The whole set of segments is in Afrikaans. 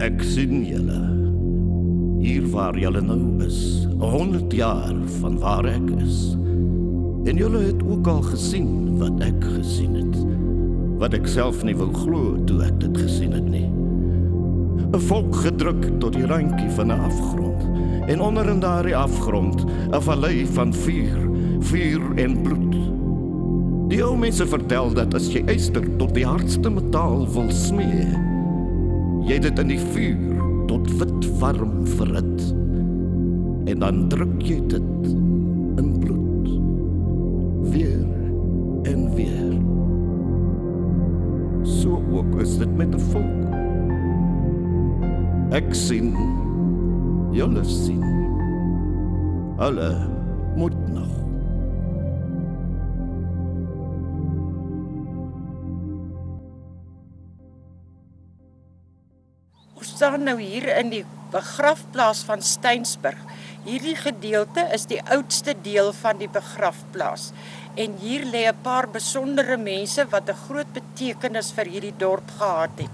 Ek sien julle. Hier waar julle nou is, 100 jaar van waar ek is. En julle het ook al gesien wat ek gesien het. Wat ek self nie wou glo toe ek dit gesien het nie. 'n Volk gedruk tot die randjie van 'n afgrond. En onder in daardie afgrond, 'n vallei van vuur en bloed. Die ou mense vertel dat as jy yster tot die hardste metaal wil smee, jy dit in die vuur tot wit warm verhit. En dan druk jy dit in bloed. Weer en weer. So ook is dit met 'n volk. Ek sien, julle sien. Hulle moet nog. Ons staan nou hier in die begrafplaas van Steynsburg. Hierdie gedeelte is die oudste deel van die begrafplaas. En hier lê 'n paar besondere mense wat 'n groot betekenis vir hierdie dorp gehad het.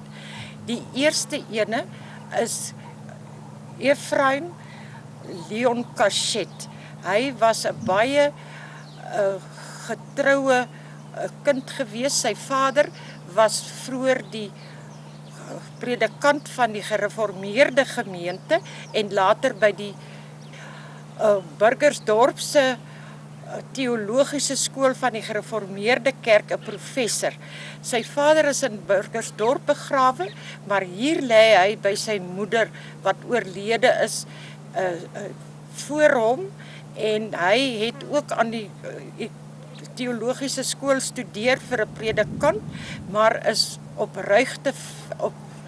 Die eerste ene is Ephraim Leon Cachet. Hy was 'n baie getroue kind gewees. Sy vader was vroeër die predikant van die gereformeerde gemeente en later by die Burgersdorp se teologiese skool van die gereformeerde kerk 'n professor. Sy vader is in Burgersdorp begrawe, maar hier lê hy by sy moeder wat oorlede is voor hom, en hy het ook aan die teologiese skool studeer vir 'n predikant, maar is op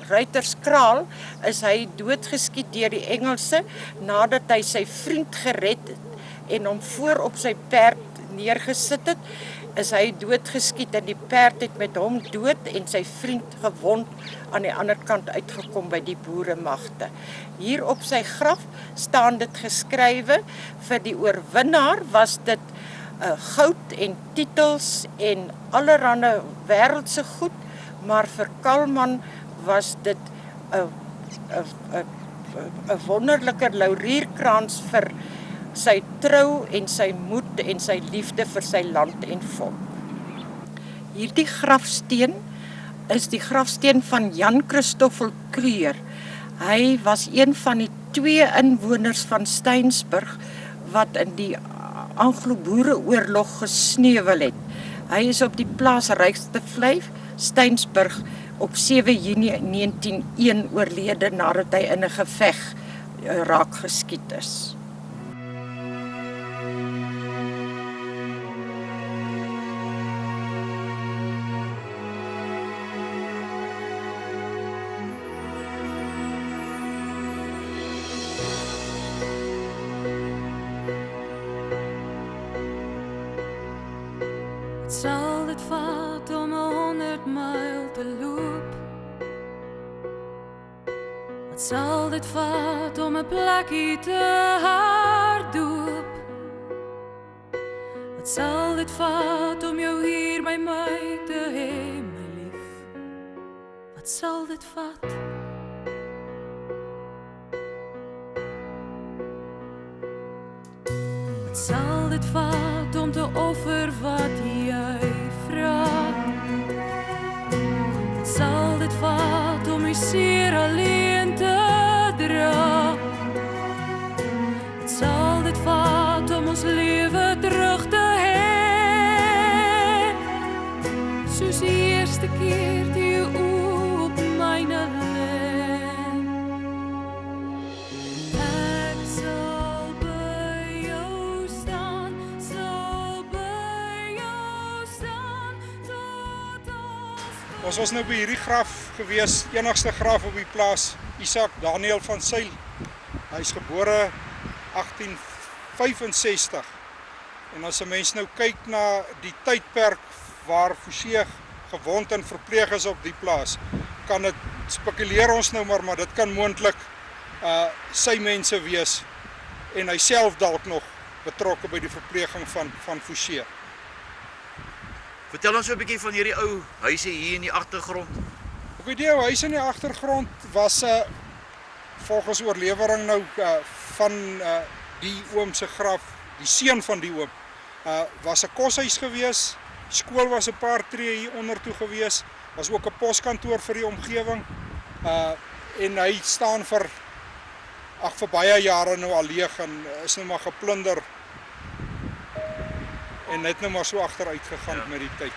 Ruiterskraal is hy doodgeskiet deur die Engelse nadat hy sy vriend gered het en hom voor op sy perd neergesit het, is hy doodgeskiet en die perd het met hom dood en sy vriend gewond aan die ander kant uitgekom by die boeremagte. Hier op sy graf staan dit geskrywe, vir die oorwinnaar was dit goud en titels en allerhande wêreldse goed, maar vir Kalman was dit 'n wonderlike laurierkrans vir sy trou en sy moed en sy liefde vir sy land en volk. Hierdie grafsteen is die grafsteen van Jan Christoffel Kreur. Hy was een van die 2 inwoners van Steynsburg wat in die Anglo-Boereoorlog gesneuwel het. Hy is op die plaas Rykstefleif, Steynsburg, op 7 Junie 1901 oorlede nadat hy in 'n geveg raak geskiet is. Sal dit vat om 100 myl te loop? Wat sal dit vat om 'n plekkie te hardloop? Wat sal dit vat om jou hier by my te hê, my lief? Wat sal dit vat? Wat sal dit vat om te offer wat jy vra? Wat sal dit vat om die seer alleen te dra? Wat sal dit vat om ons lewe terug te hê? Soos die eerste keer die jou oë op myne lê. Ek sal by jou staan, sal by jou staan tot Ons was nou by hierdie graf gewees, enigste graf op die plaas, Isak Daniel van Zyl. Hy is gebore 1865. En as 'n mens nou kyk na die tydperk waar Forsie gewond en verpleeg is op die plaas, kan dit, spekuleer ons nou maar dit kan moontlik sy mense wees en hy self dalk nog betrokke by die verpleging van Forsie. Vertel ons so 'n bietjie van hierdie ou huise hier in die agtergrond. Op die ou huis in die agtergrond was 'n volgens oorlewering nou van die oom se graf, die seun van die oom, was 'n koshuis gewees, skool was 'n paar tree hier onder toe gewees, was ook 'n poskantoor vir die omgewing, en hy staan vir baie jare nou al leeg en is nou maar geplunder en het nou maar so agteruit gegaan met die tyd.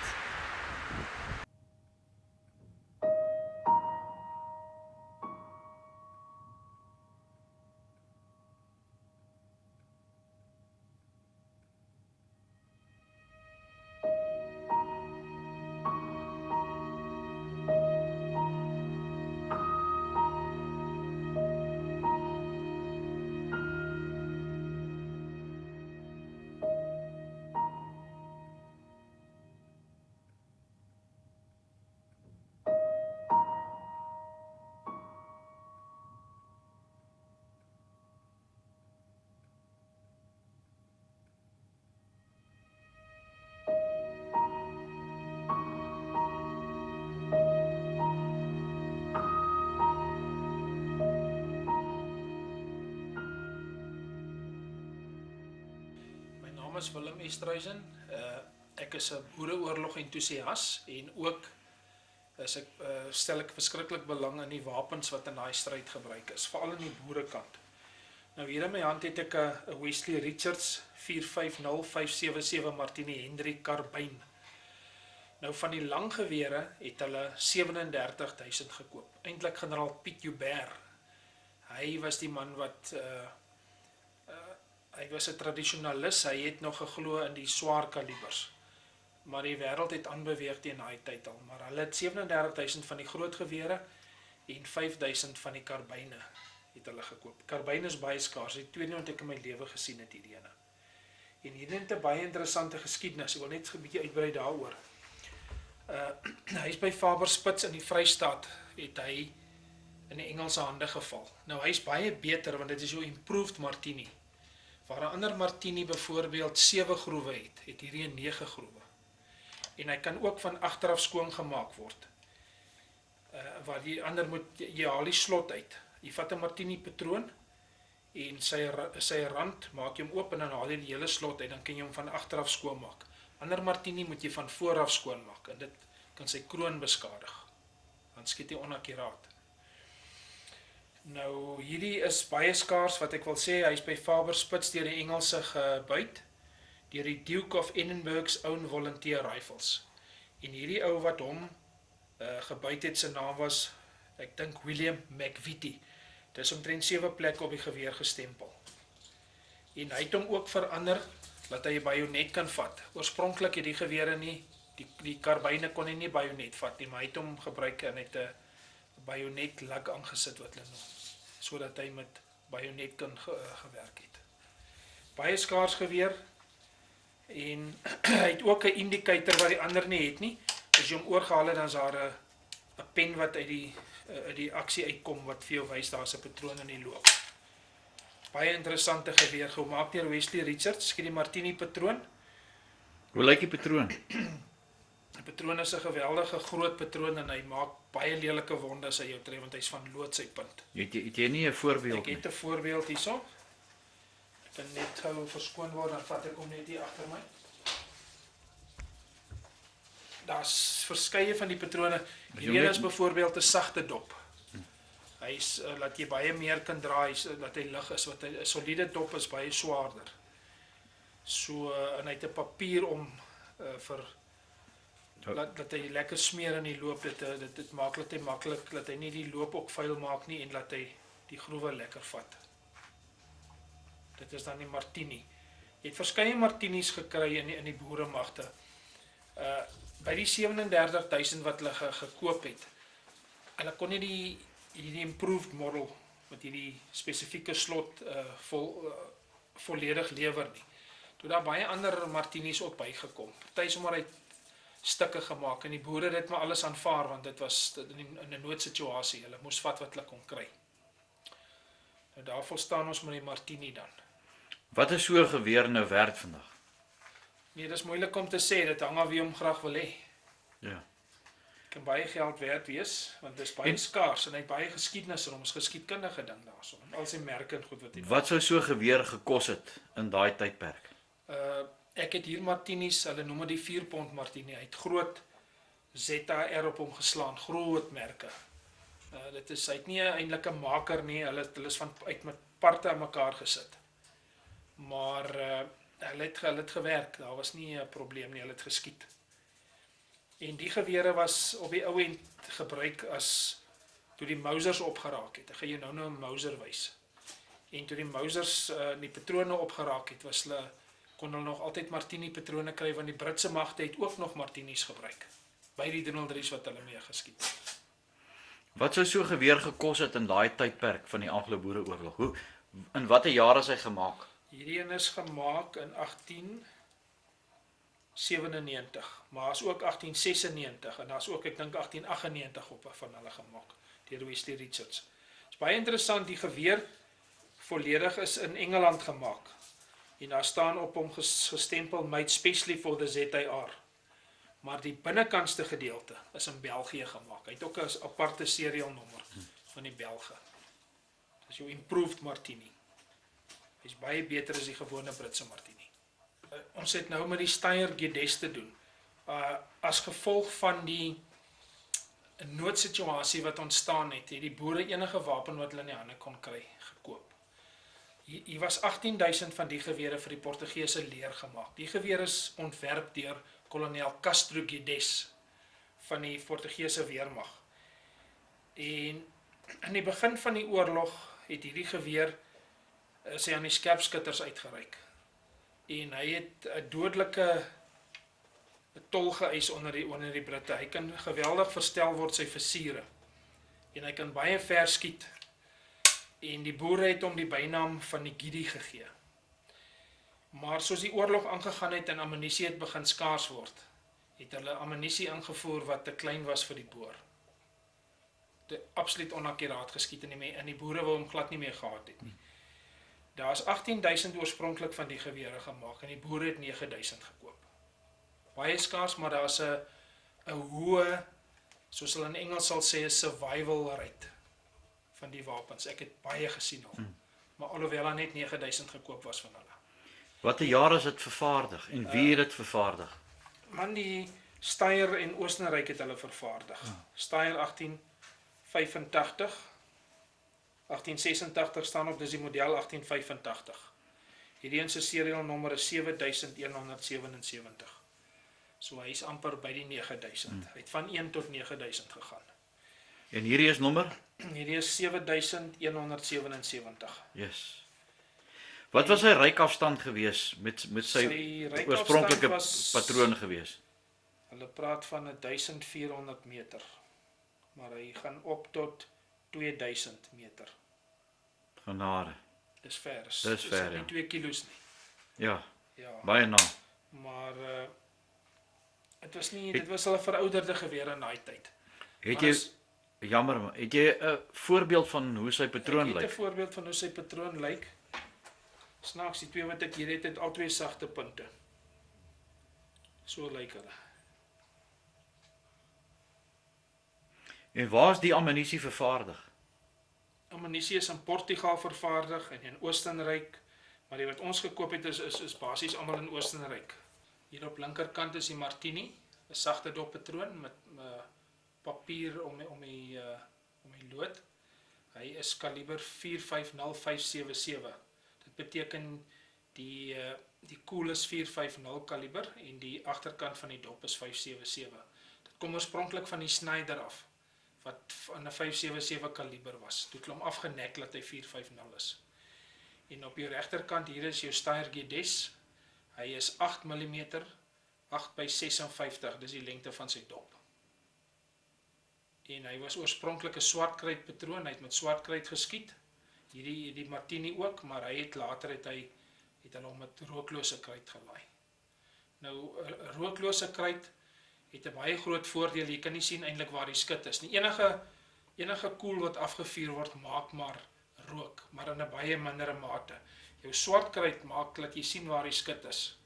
Is Willem Esthuizen. Ek is 'n boereoorlog entoesias en ook stel ek verskriklik belang in die wapens wat in daai stryd gebruik is, veral in die boerekant. Nou hier in my hand het ek 'n Wesley Richards 450577 Martini Hendrik karbyn. Nou van die lang gewere het hulle 37000 gekoop. Eintlik generaal Piet Joubert. Hy was die man wat hy was 'n tradisionalis, hy het nog geglo in die swaar kalibers. Maar die wêreld het aanbeweeg teen daai tyd al, maar hulle het 37000 van die groot gewere en 5000 van die karbyne het hulle gekoop. Karbyne is baie skaars, die tweede wat ek in my lewe gesien het hierdie ene. En hierdie het 'n baie interessante geskiedenis. Ek wil net 'n bietjie uitbrei daaroor. Hy is by Faber Spitz in die Vrystaat het hy in die Engelse hande geval. Nou hy is baie beter want dit is jou improved Martini. Waar 'n ander Martini byvoorbeeld 7 groewe het hierdie 9 groewe. En hy kan ook van agteraf skoon gemaak word. Waar die ander jy haal die slot uit. Jy vat 'n Martini patroon en sy rand maak jy hom oop en dan haal jy die hele slot uit, dan kan jy hom van agteraf skoon maak. Ander Martini moet jy van vooraf skoon maak en dit kan sy kroon beskadig. Dan skiet hy onakkuraat. Nou hierdie is baie skaars wat ek wil sê, hy is by Faber Spitz deur die Engelse gebuit, deur die Duke of Edinburgh's own volunteer rifles. En hierdie ou wat hom gebuit het, sy naam was, ek dink William McVitie. Dit is omtrent 7 plekke op die geweer gestempel. En hy het hom ook verander, dat hy 'n bajonet kan vat. Oorspronklik het die gewere nie, die karbyne kon hy nie bajonet vat nie, maar hy het hom gebruik en het 'n bajonet lug aangesit wat hulle noem, sodat hy met bajonet kan gewerk het. Baie skaars geweer, en hy het ook 'n indicator wat die ander nie het nie. As jy hom oorgehaal het, dan is daar 'n pen wat uit die aksie uitkom, wat vir jou wys daar is 'n patroon in die loop. Baie interessante geweer, gemaak deur Wesley Richards, skiet die Martini patroon. Hoe lyk die patroon? Die patroon is 'n geweldige groot patroon en hy maak baie lelike wonde as hy jou tref, want hy's van lood sy punt. Het jy nie 'n voorbeeld nie? Ek het 'n voorbeeld hierso. Ek kan net gou verskoon word, dan vat ek hom net hier agter my. Daar's verskeie van die patrone. Hierdie is byvoorbeeld 'n sagte dop. Hy is laat jy baie meer kan draai, dat hy lig is, wat 'n soliede dop is baie swaarder. So en hy het 'n papier om vir dat hy lekker smeer in die loop, dit maak dat hy maklik, dat hy nie die loop ook vuil maak nie en dat hy die groewe lekker vat. Dit is dan die Martini. Jy het verskeie Martinis gekry in die boeremagte. By die 37000 wat hulle gekoop het, hulle kon nie hierdie improved model met hierdie spesifieke slot volledig lewer nie. Toe daar baie ander Martinis ook bygekom. Party sommer uit stukke gemaak en die boere het dit maar alles aanvaar, want dit was in 'n noodsituasie. Hulle moes vat wat hulle kon kry. Nou daarvoor staan ons met die Martini dan. Wat is so 'n geweer nou werd vandag? Nee, dis moeilik om te sê, dit hang af wie hom graag wil hê. Ja. Kan baie geld werd wees, want dit is baie skaars en hy het baie geskiedenis en ons geskiedkundige ding daarso. En al sy merke en goed wat hy. Wat sou so geweer gekos het in daai tydperk? Ek het hier martinis, hulle noem dit die 4-pond martini. Hy het groot ZR op hom geslaan, groot merke. Dit is, hy het nie eintlik 'n maker nie, hulle is van uit met parte aan mekaar gesit. Maar hulle het gewerk, daar was nie 'n probleem nie, hulle het geskiet. En die gewere was op die ou end gebruik as toe die Mausers opgeraak het. Ek gaan jou nou 'n Mauser wys. En toe die Mausers die patrone opgeraak het, kon hulle nog altyd Martini patrone kry, want die Britse magte het ook nog Martinis gebruik by die 303's wat hulle mee geskiet het. Wat sou so geweer gekos het in daai tydperk van die Anglo-Boereoorlog? In watter jare is hy gemaak? Hierdie een is gemaak in 1897, maar is ook 1896 en daar's ook ek dink 1898 op van hulle gemaak deur Wesley Richards. Dit is baie interessant, die geweer volledig is in Engeland gemaak. En daar staan op hom gestempel made specially for the ZIR. Maar die binnekantste gedeelte is in België gemaak. Hy het ook 'n aparte serial nommer van die Belge. Dis jou improved martini. Hy's baie beter as die gewone Britse martini. Ons het nou met die Steyr Guedes te doen. As gevolg van die noodsituasie wat ontstaan het die boere enige wapen wat hulle in die hande kon kry gekoop. Hier was 18.000 van die gewere vir die Portugese leer gemaak. Die gewere is ontwerp deur kolonel Castro Guedes van die Portugese weermag. En in die begin van die oorlog het hierdie geweer sy aan die skerpskutters uitgereik. En hy het 'n dodelike tol geëis onder die Britte. Hy kan geweldig verstel word sy versiere. En hy kan baie ver skiet. En die boere het hom die bynaam van die Gidi gegee. Maar soos die oorlog aangegaan het en ammunisie het begin skaars word, het hulle ammunisie ingevoer wat te klein was vir die boer. Dit absoluut onakkuraat geskiet en die boere wou hom glad nie meer gehad het nie. Daar is 18.000 oorspronklik van die gewere gemaak en die boere het 9.000 gekoop. Baie skaars, maar daar is 'n hoë, soos hulle in Engels sal sê, 'n survival rate van die wapens. Ek het baie gesien al. Maar alhoewel daar net 9.000 gekoop was van hulle. Watter jaar is dit vervaardig en wie het dit vervaardig? Man, die Steyr en Oostenryk het hulle vervaardig. Steyr 1885, 1886 staan op, dis die model 1885. Hierdie se serial nommer is 7177. So hy is amper by die 9000. Hy het van 1 tot 9000 gegaan. En hierdie is nommer? Hierdie is 7177. Yes. Wat was sy reikafstand gewees met sy oorspronklike patroon gewees? Hulle praat van 1400 meter. Maar hy gaan op tot 2000 meter. Genade. Dis ver. Dis ver, nie 2 kilos nie. Ja. Ja. Baie na. Maar dit was al 'n verouderde geweer in daai tyd. Het jy jammer, het jy 'n voorbeeld van hoe sy patroon lyk? Ek het 'n voorbeeld van hoe sy patroon lyk. Snaaks, die twee wat ek hier het al twee sagte punte. So lyk hulle. En waar is die ammunisie vervaardig? Ammunisie is in Portugal vervaardig en in Oostenryk, maar die wat ons gekoop het is basies almal in Oostenryk. Hier op linkerkant is die Martini, 'n sagte dop patroon met papier om die lood. Hy is kaliber 450-577. Dit beteken die koel is 450 kaliber en die agterkant van die dop is 577. Dit kom oorspronklik van die Snyder af wat in 'n 577 kaliber was. Toe het hulle hom afgenek dat hy 450 is. En op die regterkant hier is jou Steyr Guedes. Hy is 8 mm, 8x56, dis die lengte van sy dop. En hy was oorspronklik 'n swartkruit patroon, hy het met swartkruit geskiet. Hierdie Martini ook, maar hy het later het hulle hom met rooklose kruit gelaai. Nou, rooklose kruit het 'n baie groot voordeel, jy kan nie sien eintlik waar die skut is nie. Enige koel wat afgevuur word, maak maar rook, maar in 'n baie mindere mate. Jou swartkruit maak dat jy sien waar die skut is.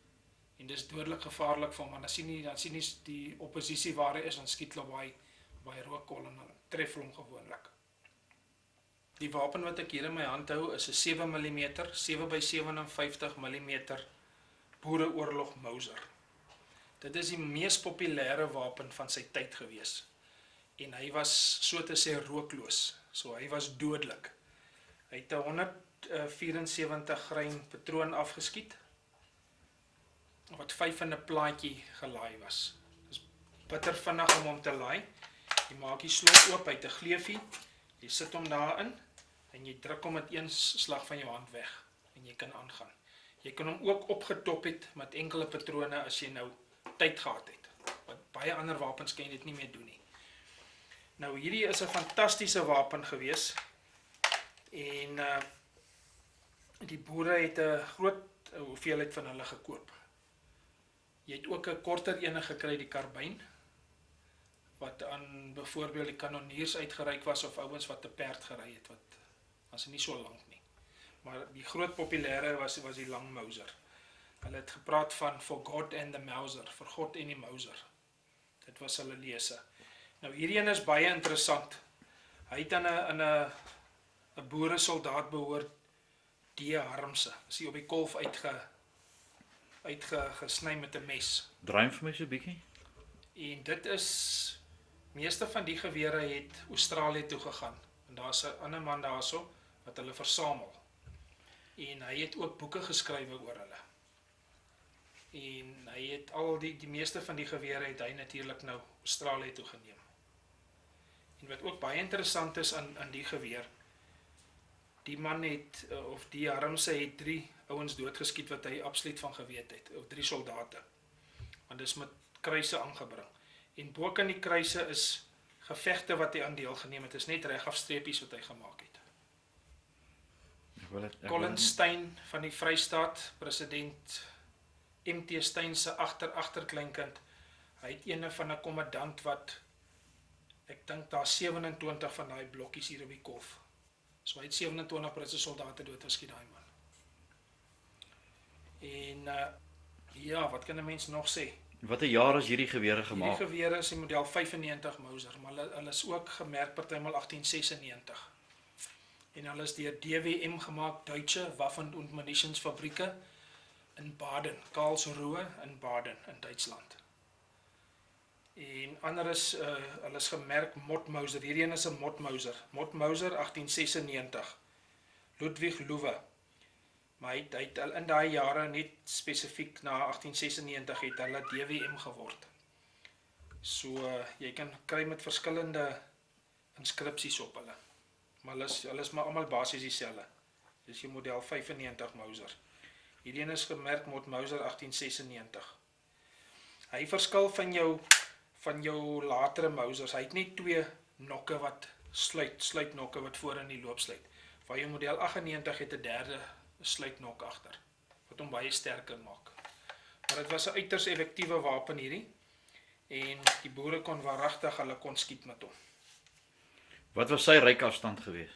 En dis dodelik gevaarlik vir hom, want dan sien nie die oppositie waar hy is, dan skiet hulle baie rookkolonne tref hom gewoonlik. Die wapen wat ek hier in my hand hou is 'n 7 mm, 7x57 mm boereoorlog Mauser. Dit is die mees populêre wapen van sy tyd gewees. En hy was so te sê rookloos, so hy was dodelik. Hy het 'n 174 grain patroon afgeskiet, wat 5 in 'n plaatjie gelaai was. Dit is bitter vinnig om hom te laai. Jy maak die slot oop, hy het 'n gleufie, jy sit hom daarin, en jy druk hom met een slag van jou hand weg, en jy kan aangaan. Jy kan hom ook opgetop het met enkele patrone as jy nou tyd gehad het. Want baie ander wapens kan jy dit nie meer doen nie. Nou hierdie is 'n fantastiese wapen gewees, en die boere het 'n groot hoeveelheid van hulle gekoop. Jy het ook 'n korter ene gekry, die karbyn, wat aan byvoorbeeld die kanonniers uitgereik was, of ouens wat 'n perd gery het, wat was nie so lank nie. Maar die groot populêre was die lang Mauser. Hulle het gepraat van for God and the Mauser, vir God en die Mauser. Dit was hulle lese. Nou hierdie een is baie interessant. Hy het aan 'n boere soldaat behoort, die Harmse. Is hy op die kolf uitgesny met 'n mes. Draai vir my so 'n bietjie. En dit is, meeste van die gewere het Australië toe gegaan. En daar's 'n ander man daarso wat hulle versamel. En hy het ook boeke geskrywe oor hulle. En hy het al die meeste van die gewere het hy natuurlik nou Australië toe geneem. En wat ook baie interessant is aan die geweer, die man het, of die Harmse het 3 ouens doodgeskiet wat hy absoluut van geweet het, of 3 soldate. Want dis met kruise aangebring. En bo kan die kruise is gevegte wat hy aan deel geneem het, is net regaf streepies wat hy gemaak het. Colin Steyn van die Vrystaat, president MT Steyn se agterkleinkind, hy het ene van 'n kommandant wat, ek dink daar 27 van daai blokkies hier op die kolf. So hy het 27 Britse soldate doodgeskiet, daai man. En ja, wat kan 'n mens nog sê? Watter jaar is hierdie gewere gemaak? Hierdie gewere is die model 95 Mauser, maar hulle is ook gemerk partymal 1896. En hulle is deur DWM gemaak, Duitse Waffen- und Munitionsfabrieke in Baden, Karlsruhe in Baden in Duitsland. En ander is, hulle is gemerk Mott Mauser, hierdie een is 'n Mott Mauser, Mott Mauser 1896, Ludwig Loewe. Maar hy het in daai jare, net spesifiek na 1896, het hulle DWM geword. So, jy kan kry met verskillende inskripsies op hulle. Maar hulle is maar almal basies dieselfde. Dis die model 95 Mauser. Hierdie een is gemerk Mott Mauser 1896. Hy verskil van jou latere Mausers. Hy het net 2 nokke wat sluitnokke wat voor in die loop sluit. Waar jou model 98 het 'n derde sluitnok agter, wat hom baie sterker maak. Maar dit was 'n uiters effektiewe wapen hierdie, en die boere kon waaragtig hulle kon skiet met hom. Wat was sy reikafstand geweest?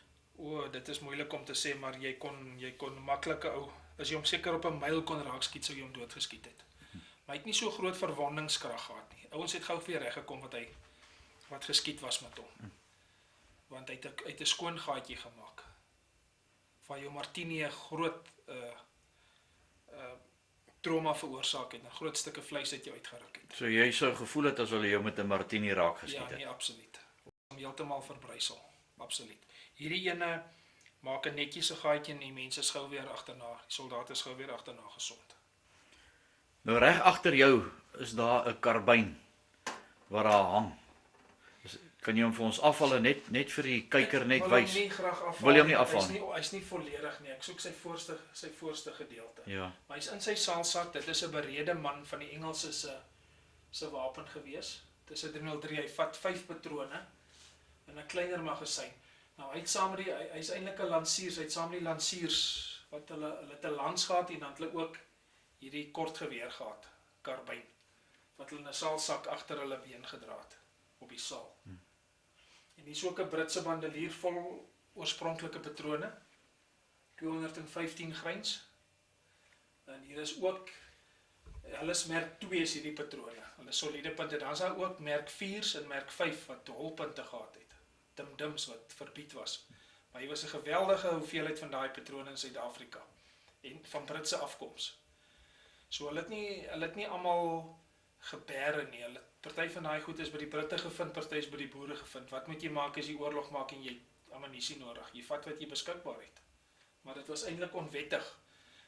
Dit is moeilik om te sê, maar jy kon maklike as jy hom seker op 'n myl kon raak skiet, sou jy hom doodgeskiet het. Maar hy het nie so groot verwondingskrag gehad nie. Ouens het gou weer reggekom wat geskiet was met hom. Want hy het 'n skoon gaatjie gemaak. Waar jou Martini 'n groot trauma veroorsaak het, 'n groot stukke vleis uit jou uitgeruk het. So jy sou gevoel het as hulle jou met 'n Martini raak geskiet het? Ja, nee, absoluut. Om heeltemal verbrysel, absoluut. Hierdie ene maak 'n netjiese gaatjie en die mense is gou weer agterna, die soldate is gou weer agterna gesond. Nou reg agter jou is daar 'n karbyn waar daar hang. Kan jy hom vir ons afval en net vir die kyker net wys? Wil hom nie graag afval. Wil jy hom nie afval? Hy's nie volledig nie. Ek soek sy voorste gedeelte. Ja. Maar hy's in sy saalsak. Dit is 'n berede man van die Engelse se wapen gewees. Dit is 'n 303. Hy vat 5 patrone in 'n kleiner magasyn. Nou hy's eintlik 'n lansier. Hy't saam met die lansiers wat hulle het 'n lans gehad en dan het hulle ook hierdie kort geweer gehad, karbyn, wat hulle in 'n saalsak agter hulle been gedra het op die saal. En hier is ook 'n Britse bandelier vol oorspronklike patrone, 215 grains. En hier is ook Hulle is merk 2 is hierdie patrone. Hulle soliede punte. Dan is daar ook merk 4's en merk 5 wat holpunte gehad het. Dimdims wat verbied was. Maar hier was 'n geweldige hoeveelheid van daai patrone in Suid-Afrika en van Britse afkoms. So hulle het nie almal gebeere nie. Party van daai goed is by die Britte gevind, party is by die boere gevind. Wat moet jy maak as jy oorlog maak en jy het ammunisie nodig? Jy vat wat jy beskikbaar het. Maar dit was eintlik onwettig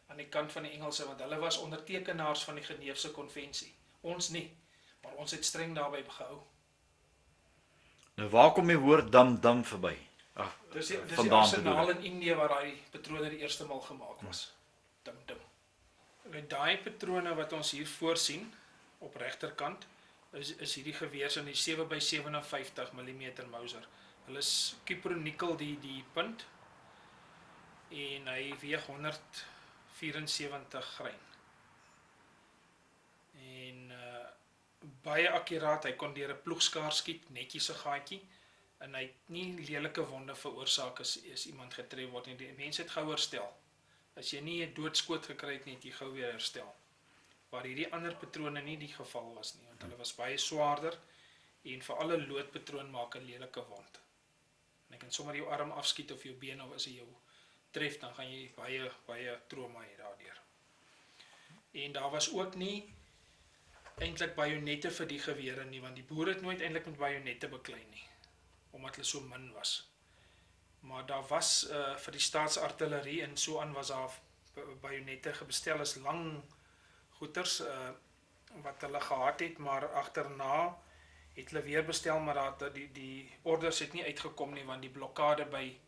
aan die kant van die Engelse, want hulle was ondertekenaars van die Geneefse konvensie. Ons nie, maar ons het streng daarby gehou. Nou waar kom die woord dam verby? Dis die arsenaal in Indië waar daai patrone die eerste maal gemaak was. Dim. Met daai patrone wat ons hier voorsien op regterkant is hierdie geweers in die 7x57 mm Mauser. Hulle is Cupronickel die punt en hy weeg 174 grein. En baie akkuraat, hy kon deur 'n ploegskaar skiet, netjies 'n gaatjie en hy het nie lelike wonde veroorsaak as iemand getref word nie. Die mense het gou herstel. As jy nie 'n doodskoot gekry het nie, het jy gou weer herstel. Waar hierdie ander patrone nie die geval was nie, want hulle was baie swaarder en vir alle loodpatroon maak 'n lelike wond. En ek kan sommer jou arm afskiet of jou been of as hy jou tref, dan gaan jy baie trauma hê daardeur. En daar was ook nie eintlik bajonette vir die gewere nie, want die boere het nooit eintlik met bajonette beklei nie, omdat hulle so min was. Maar daar was vir die staatsartillerie en so aan was daar bajonette gebestel as lang goeters wat hulle gehad het, maar agterna het hulle weer bestel, maar die orders het nie uitgekom nie, want die blokkade by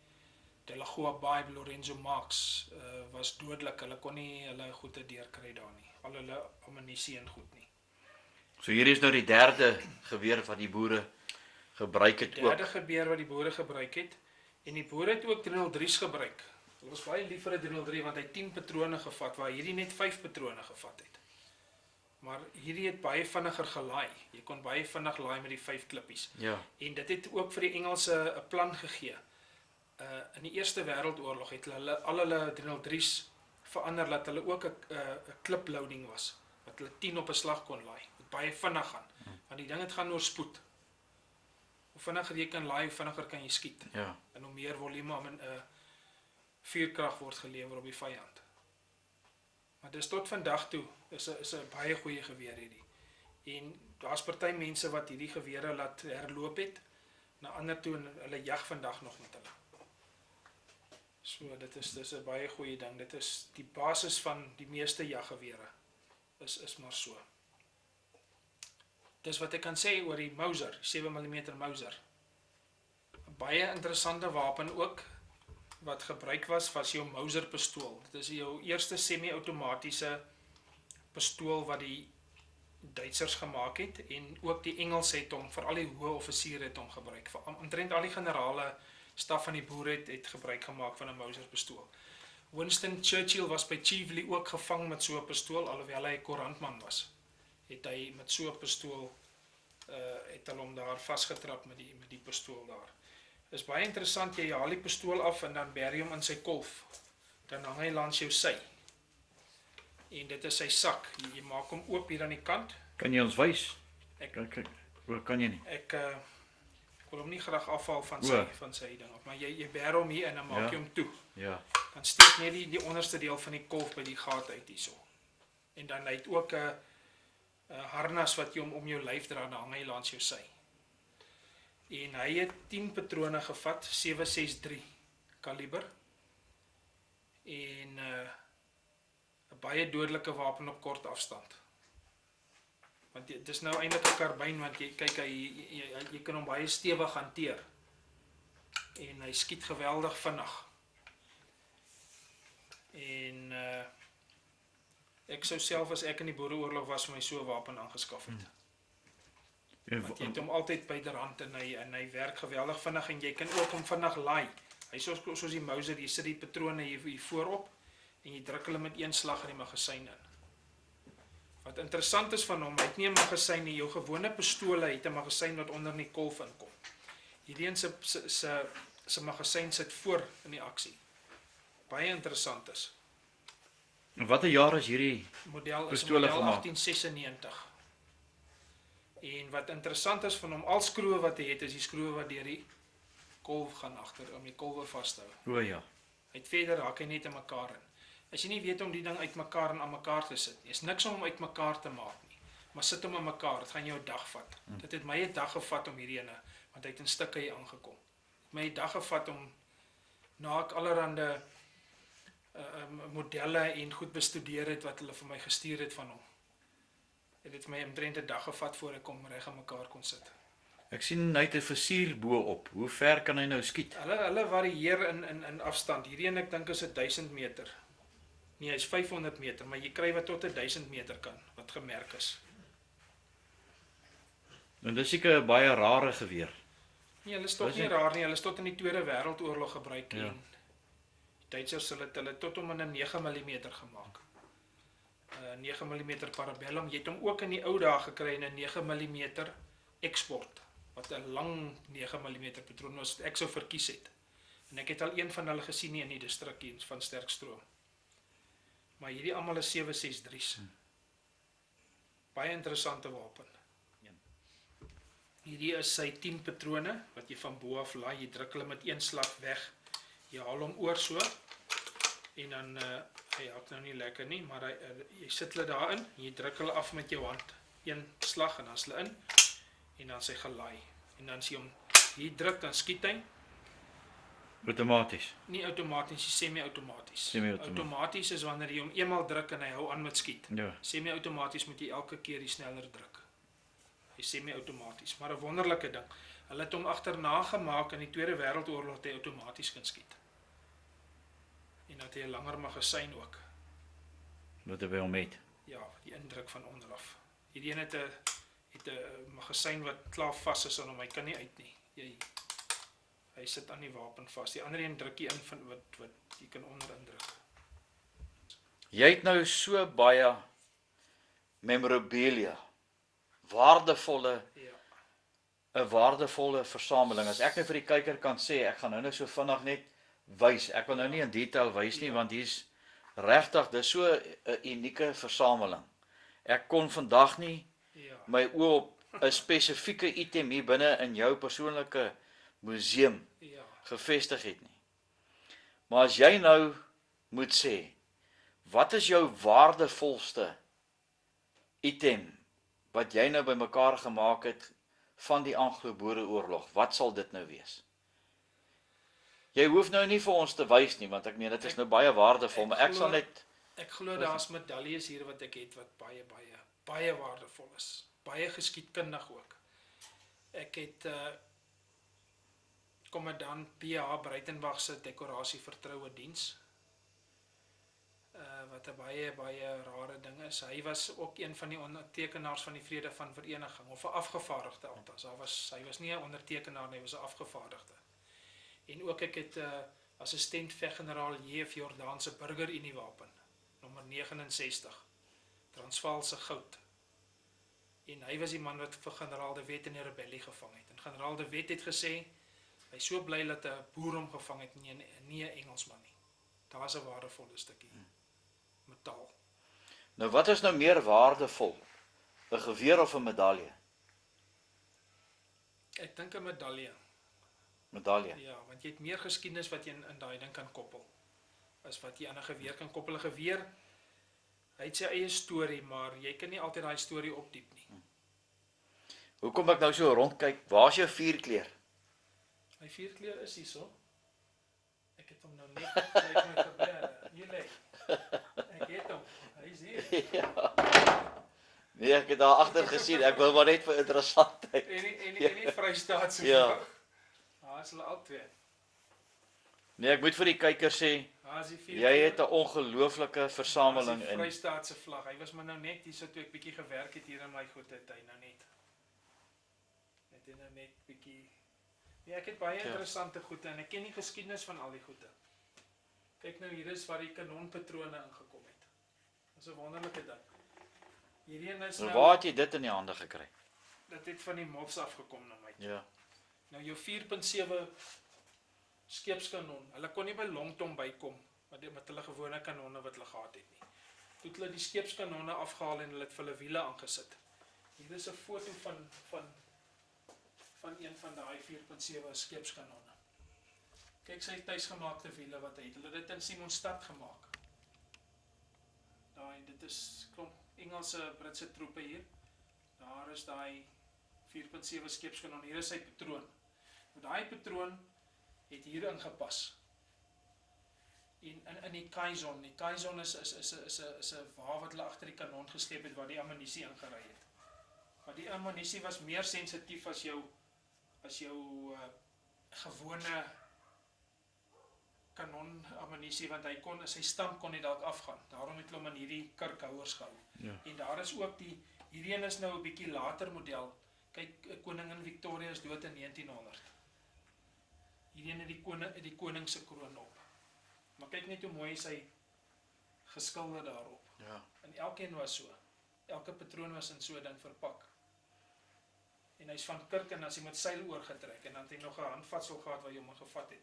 De La Goa Bay, Lorenzo Marx was dodelik. Hulle kon nie hulle goede deurkry daar nie. Al hulle ammunisie en goed nie. So hier is nou die derde geweer wat die boere gebruik het ook. Die derde geweer wat die boere gebruik het, en die boere het ook 303's gebruik. Hulle was baie lief vir 'n 303 want hy 10 patrone gevat, waar hierdie net 5 patrone gevat het. Maar hierdie het baie vinniger gelaai. Jy kon baie vinnig laai met die 5 klippies. Ja. En dit het ook vir die Engelse 'n plan gegee. In die Eerste Wêreldoorlog het hulle al hulle 303's verander dat hulle ook 'n kliploading was, wat hulle 10 op 'n slag kon laai. Met baie vinnig gaan, want die ding het gaan oor spoed. Hoe vinniger jy kan laai, hoe vinniger kan jy skiet. Ja. En hoe meer volume aan vuurkrag word gelewer op die vyand. Maar dis tot vandag toe is 'n baie goeie geweer hierdie. En daar's party mense wat hierdie gewere laat herloop het na ander toe en hulle jag vandag nog met hulle. So dis 'n baie goeie ding. Dit is die basis van die meeste jaggewere. Is maar so. Dis wat ek kan sê oor die Mauser, 7mm Mauser. 'n Baie interessante wapen ook wat gebruik was jou Mauser pistool. Dit is jou eerste semi-outomatiese pistool wat die Duitsers gemaak het en ook die Engels het hom, veral die hoë offisiere het hom gebruik. Omtrent al die generale staf van die boere het gebruik gemaak van 'n Mauser pistool. Winston Churchill was by Chieveley ook gevang met so 'n pistool, alhoewel hy 'n koerantman was. Het hy met so 'n pistool het hulle hom daar vasgetrap met die pistool daar. Is baie interessant, jy haal die pistool af en dan berg jy hom in sy kolf. Dan hang hy langs jou sy. En dit is sy sak. Jy maak hom oop hier aan die kant. Kan jy ons wys? Ek Kan jy nie? Ek wil hom nie graag afval van sy ding af, maar jy berg hom hier en dan maak jy hom toe. Ja. Dan steek net die onderste deel van die kolf by die gat uit hierso. En dan hy het ook 'n harnas wat jy om jou lyf dra, dan hang hy langs jou sy. En hy het 10 patrone gevat, 7.63 kaliber. En 'n baie dodelike wapen op kort afstand. Want dit is nou eintlik 'n karbyn, want jy kyk jy kan hom baie stewig hanteer. En hy skiet geweldig vinnig. En ek sou self as ek in die Boereoorlog was vir my so 'n wapen aangeskaf het. Want jy het hom altyd byderhand en hy werk geweldig vinnig en jy kan ook hom vinnig laai. Hy is soos die Mauser, jy sit die patrone hier voorop en jy druk hulle met een slag in die magasyn in. Wat interessant is van hom, hy het nie 'n magasyn nie. Jou gewone pistole het 'n magasyn wat onder in die kolf inkom. Hierdie een se magasyn sit voor in die aksie. Baie interessant is. En watter jaar is hierdie Model is 'n pistole model gemaak? 1896. En wat interessant is van hom, al skroewe wat hy het, is die skroewe wat deur die kolf gaan agter om die kolwe vas te hou. O ja. Hy het verder raak hy net in mekaar in. As jy nie weet om die ding uitmekaar en aan mekaar te sit nie, is niks om hom uitmekaar te maak nie. Maar sit hom in mekaar, dit gaan jou 'n dag vat. Dit het my 'n dag gevat om hierdie ene, want hy het in stukke hier aangekom. Het my 'n dag gevat om na ek allerhande modelle en goed bestudeer het wat hulle vir my gestuur het van hom. Het dit my omtrent 'n dag gevat voor ek hom reg aan mekaar kon sit. Ek sien hy het 'n versier bo op. Hoe ver kan hy nou skiet? Hulle varieer in afstand. Hierdie een ek dink is 1000 meter. Nee, hy's 500 meter, maar jy kry wat tot 1000 meter kan, wat gemerk is. En dis seker 'n baie rare geweer. Nee, hulle is tot Was nie dit? raar nie, hulle is tot in die Tweede Wêreldoorlog gebruik Ja. en die Duitsers hulle tot om in 'n 9 mm gemaak. 9 mm parabellum. Jy het hom ook in die ou dae gekry in 'n 9 mm eksport, wat 'n lang 9 mm patroon was wat ek sou verkies het. En ek het al een van hulle gesien hier in die distrik hier van Sterkstroom. Maar hierdie almal is 763's. Baie interessante wapen. Hierdie is sy 10 patrone wat jy van bo af laai, jy druk hulle met een slag weg. Jy haal hom oor so en dan hy hak nou nie lekker nie, maar jy sit hulle daarin en jy druk hulle af met jou hand. Een slag en dan is hulle in en dan sy gelaai. En dan as jy hom hier druk, dan skiet hy. Outomaties. Nie outomaties, semi-outomaties. Semi-outomaties. Outomaties is wanneer jy hom eenmaal druk en hy hou aan met skiet. Ja. Semi-outomaties moet jy elke keer die sneller druk. Hy semi-outomaties, maar 'n wonderlike ding. Hulle het hom agterna gemaak in die Tweede Wêreldoorlog dat hy outomaties kan skiet. En dat hy 'n langer magasyn ook. Wat hy by hom het. Ja, die indruk van onderaf. Hierdie een het 'n magasyn wat klaar vas is aan hom, hy kan nie uit nie. Hy sit aan die wapen vas. Die ander een druk jy in van wat jy kan onder indruk. Jy het nou so baie memorabilia. Waardevolle Ja. 'n waardevolle versameling. As ek net vir die kyker kan sê, ek gaan nou so vinnig net wys. Ek wil nou nie in detail wys nie, want hier's regtig, dis so 'n unieke versameling. Ek kon vandag nie Ja. my oë op 'n spesifieke item hier binne in jou persoonlike museum Ja. gevestig het nie. Maar as jy nou moet sê, wat is jou waardevolste item wat jy nou bymekaar gemaak het van die Anglo-Boereoorlog? Wat sal dit nou wees? Jy hoef nou nie vir ons te wys nie, want ek meen dit is nou baie waardevol, maar ek sal net Ek glo daar's medaljes hier wat ek het wat baie waardevol is. Baie geskiedkundig ook. Ek het kommandant P.H. Breitenberg se dekorasie vertroue diens. Wat 'n baie rare ding is. Hy was ook een van die ondertekenaars van die Vrede van Vereniging, of 'n afgevaardigde althans. Hy was nie 'n ondertekenaar nie, hy was 'n afgevaardigde. En ook ek het assistent veggeneraal J.F. Jordaan se burgerunie wapen, nommer 69, Transvaalse goud. En hy was die man wat vir generaal De Wet in die rebellie gevang het. En generaal De Wet het gesê, hy is so bly dat 'n boer hom gevang het, nie 'n Engelsman nie. Daar's 'n waardevolle stukkie metaal. nou wat is nou meer waardevol? 'n geweer of 'n medalje? Ek dink 'n medalje. Medalje. Ja, want jy het meer geskiedenis wat jy in daai ding kan koppel as wat jy aan 'n geweer kan koppel. 'n Geweer, hy het sy eie storie, maar jy kan nie altyd daai storie opdiep nie. Hoekom ek nou so rondkyk, waar's jou vuurkleur? My vuurkleur is hierso. Ek het hom nou net met my geweer. Hier lê. Ek het hom. Hy's hier. Ja. Nee, ek het daar agter gesien, ek wil maar net vir interessantheid. En die Vrystaatse Ja. vlag. Daar is hulle al twee. Nee, ek moet vir die kyker sê, Daar is die jy het 'n ongelooflike versameling die in. Vrystaatse vlag. Hy was maar nou net hierso toe ek bietjie gewerk het hier in my goed het hy nou net. Het hy nou net bietjie. Ja, ek het baie interessante goede en ek ken die geskiedenis van al die goede. Kyk nou, hier is waar die kanonpatrone ingekom het. Dis 'n wonderlike ding. Hierdie een is nou, Waar het jy dit in die hande gekry? dit het van die mots afgekom na my. Ja. Nou jou 4.7 skeepskanon, hulle kon nie by Longtom bykom met hulle gewone kanonne wat hulle gehad het nie. Toe het hulle die skeepskanonne afgehaal en hulle het vir hulle wiele aangesit. Hier is 'n foto van een van daai 4.7 skeepskanonne. Kyk sy tuisgemaakte wiele wat hy het. Hulle het dit in Simonstad gemaak. Dit is klomp Engelse, Britse troepe hier. Daar is daai 4.7 skeepskanon. Hier is sy patroon. Daai patroon het hier ingepas. In die Kaizon. Die Kaizon is 'n wa wat hulle agter die kanon gesleep het waar die ammunisie ingery het. Maar die ammunisie was meer sensitief as jou gewone kanon ammunisie, want sy stamp kon nie dalk afgaan. Daarom het hulle hom in hierdie kurkhouers gehou. Ja. En daar is ook hierdie een is nou 'n bietjie later model. Kyk, koningin Victoria is dood in 1900. Hierdie een het die koning se kroon op. Maar kyk net hoe mooi sy geskilder daarop. Ja. En elkeen was so. Elke patroon was in so 'n ding verpak. En hy's van kurk en as hy met seil oorgetrek en dan het hy nog 'n handvatsel gehad waar hy hom gevat het.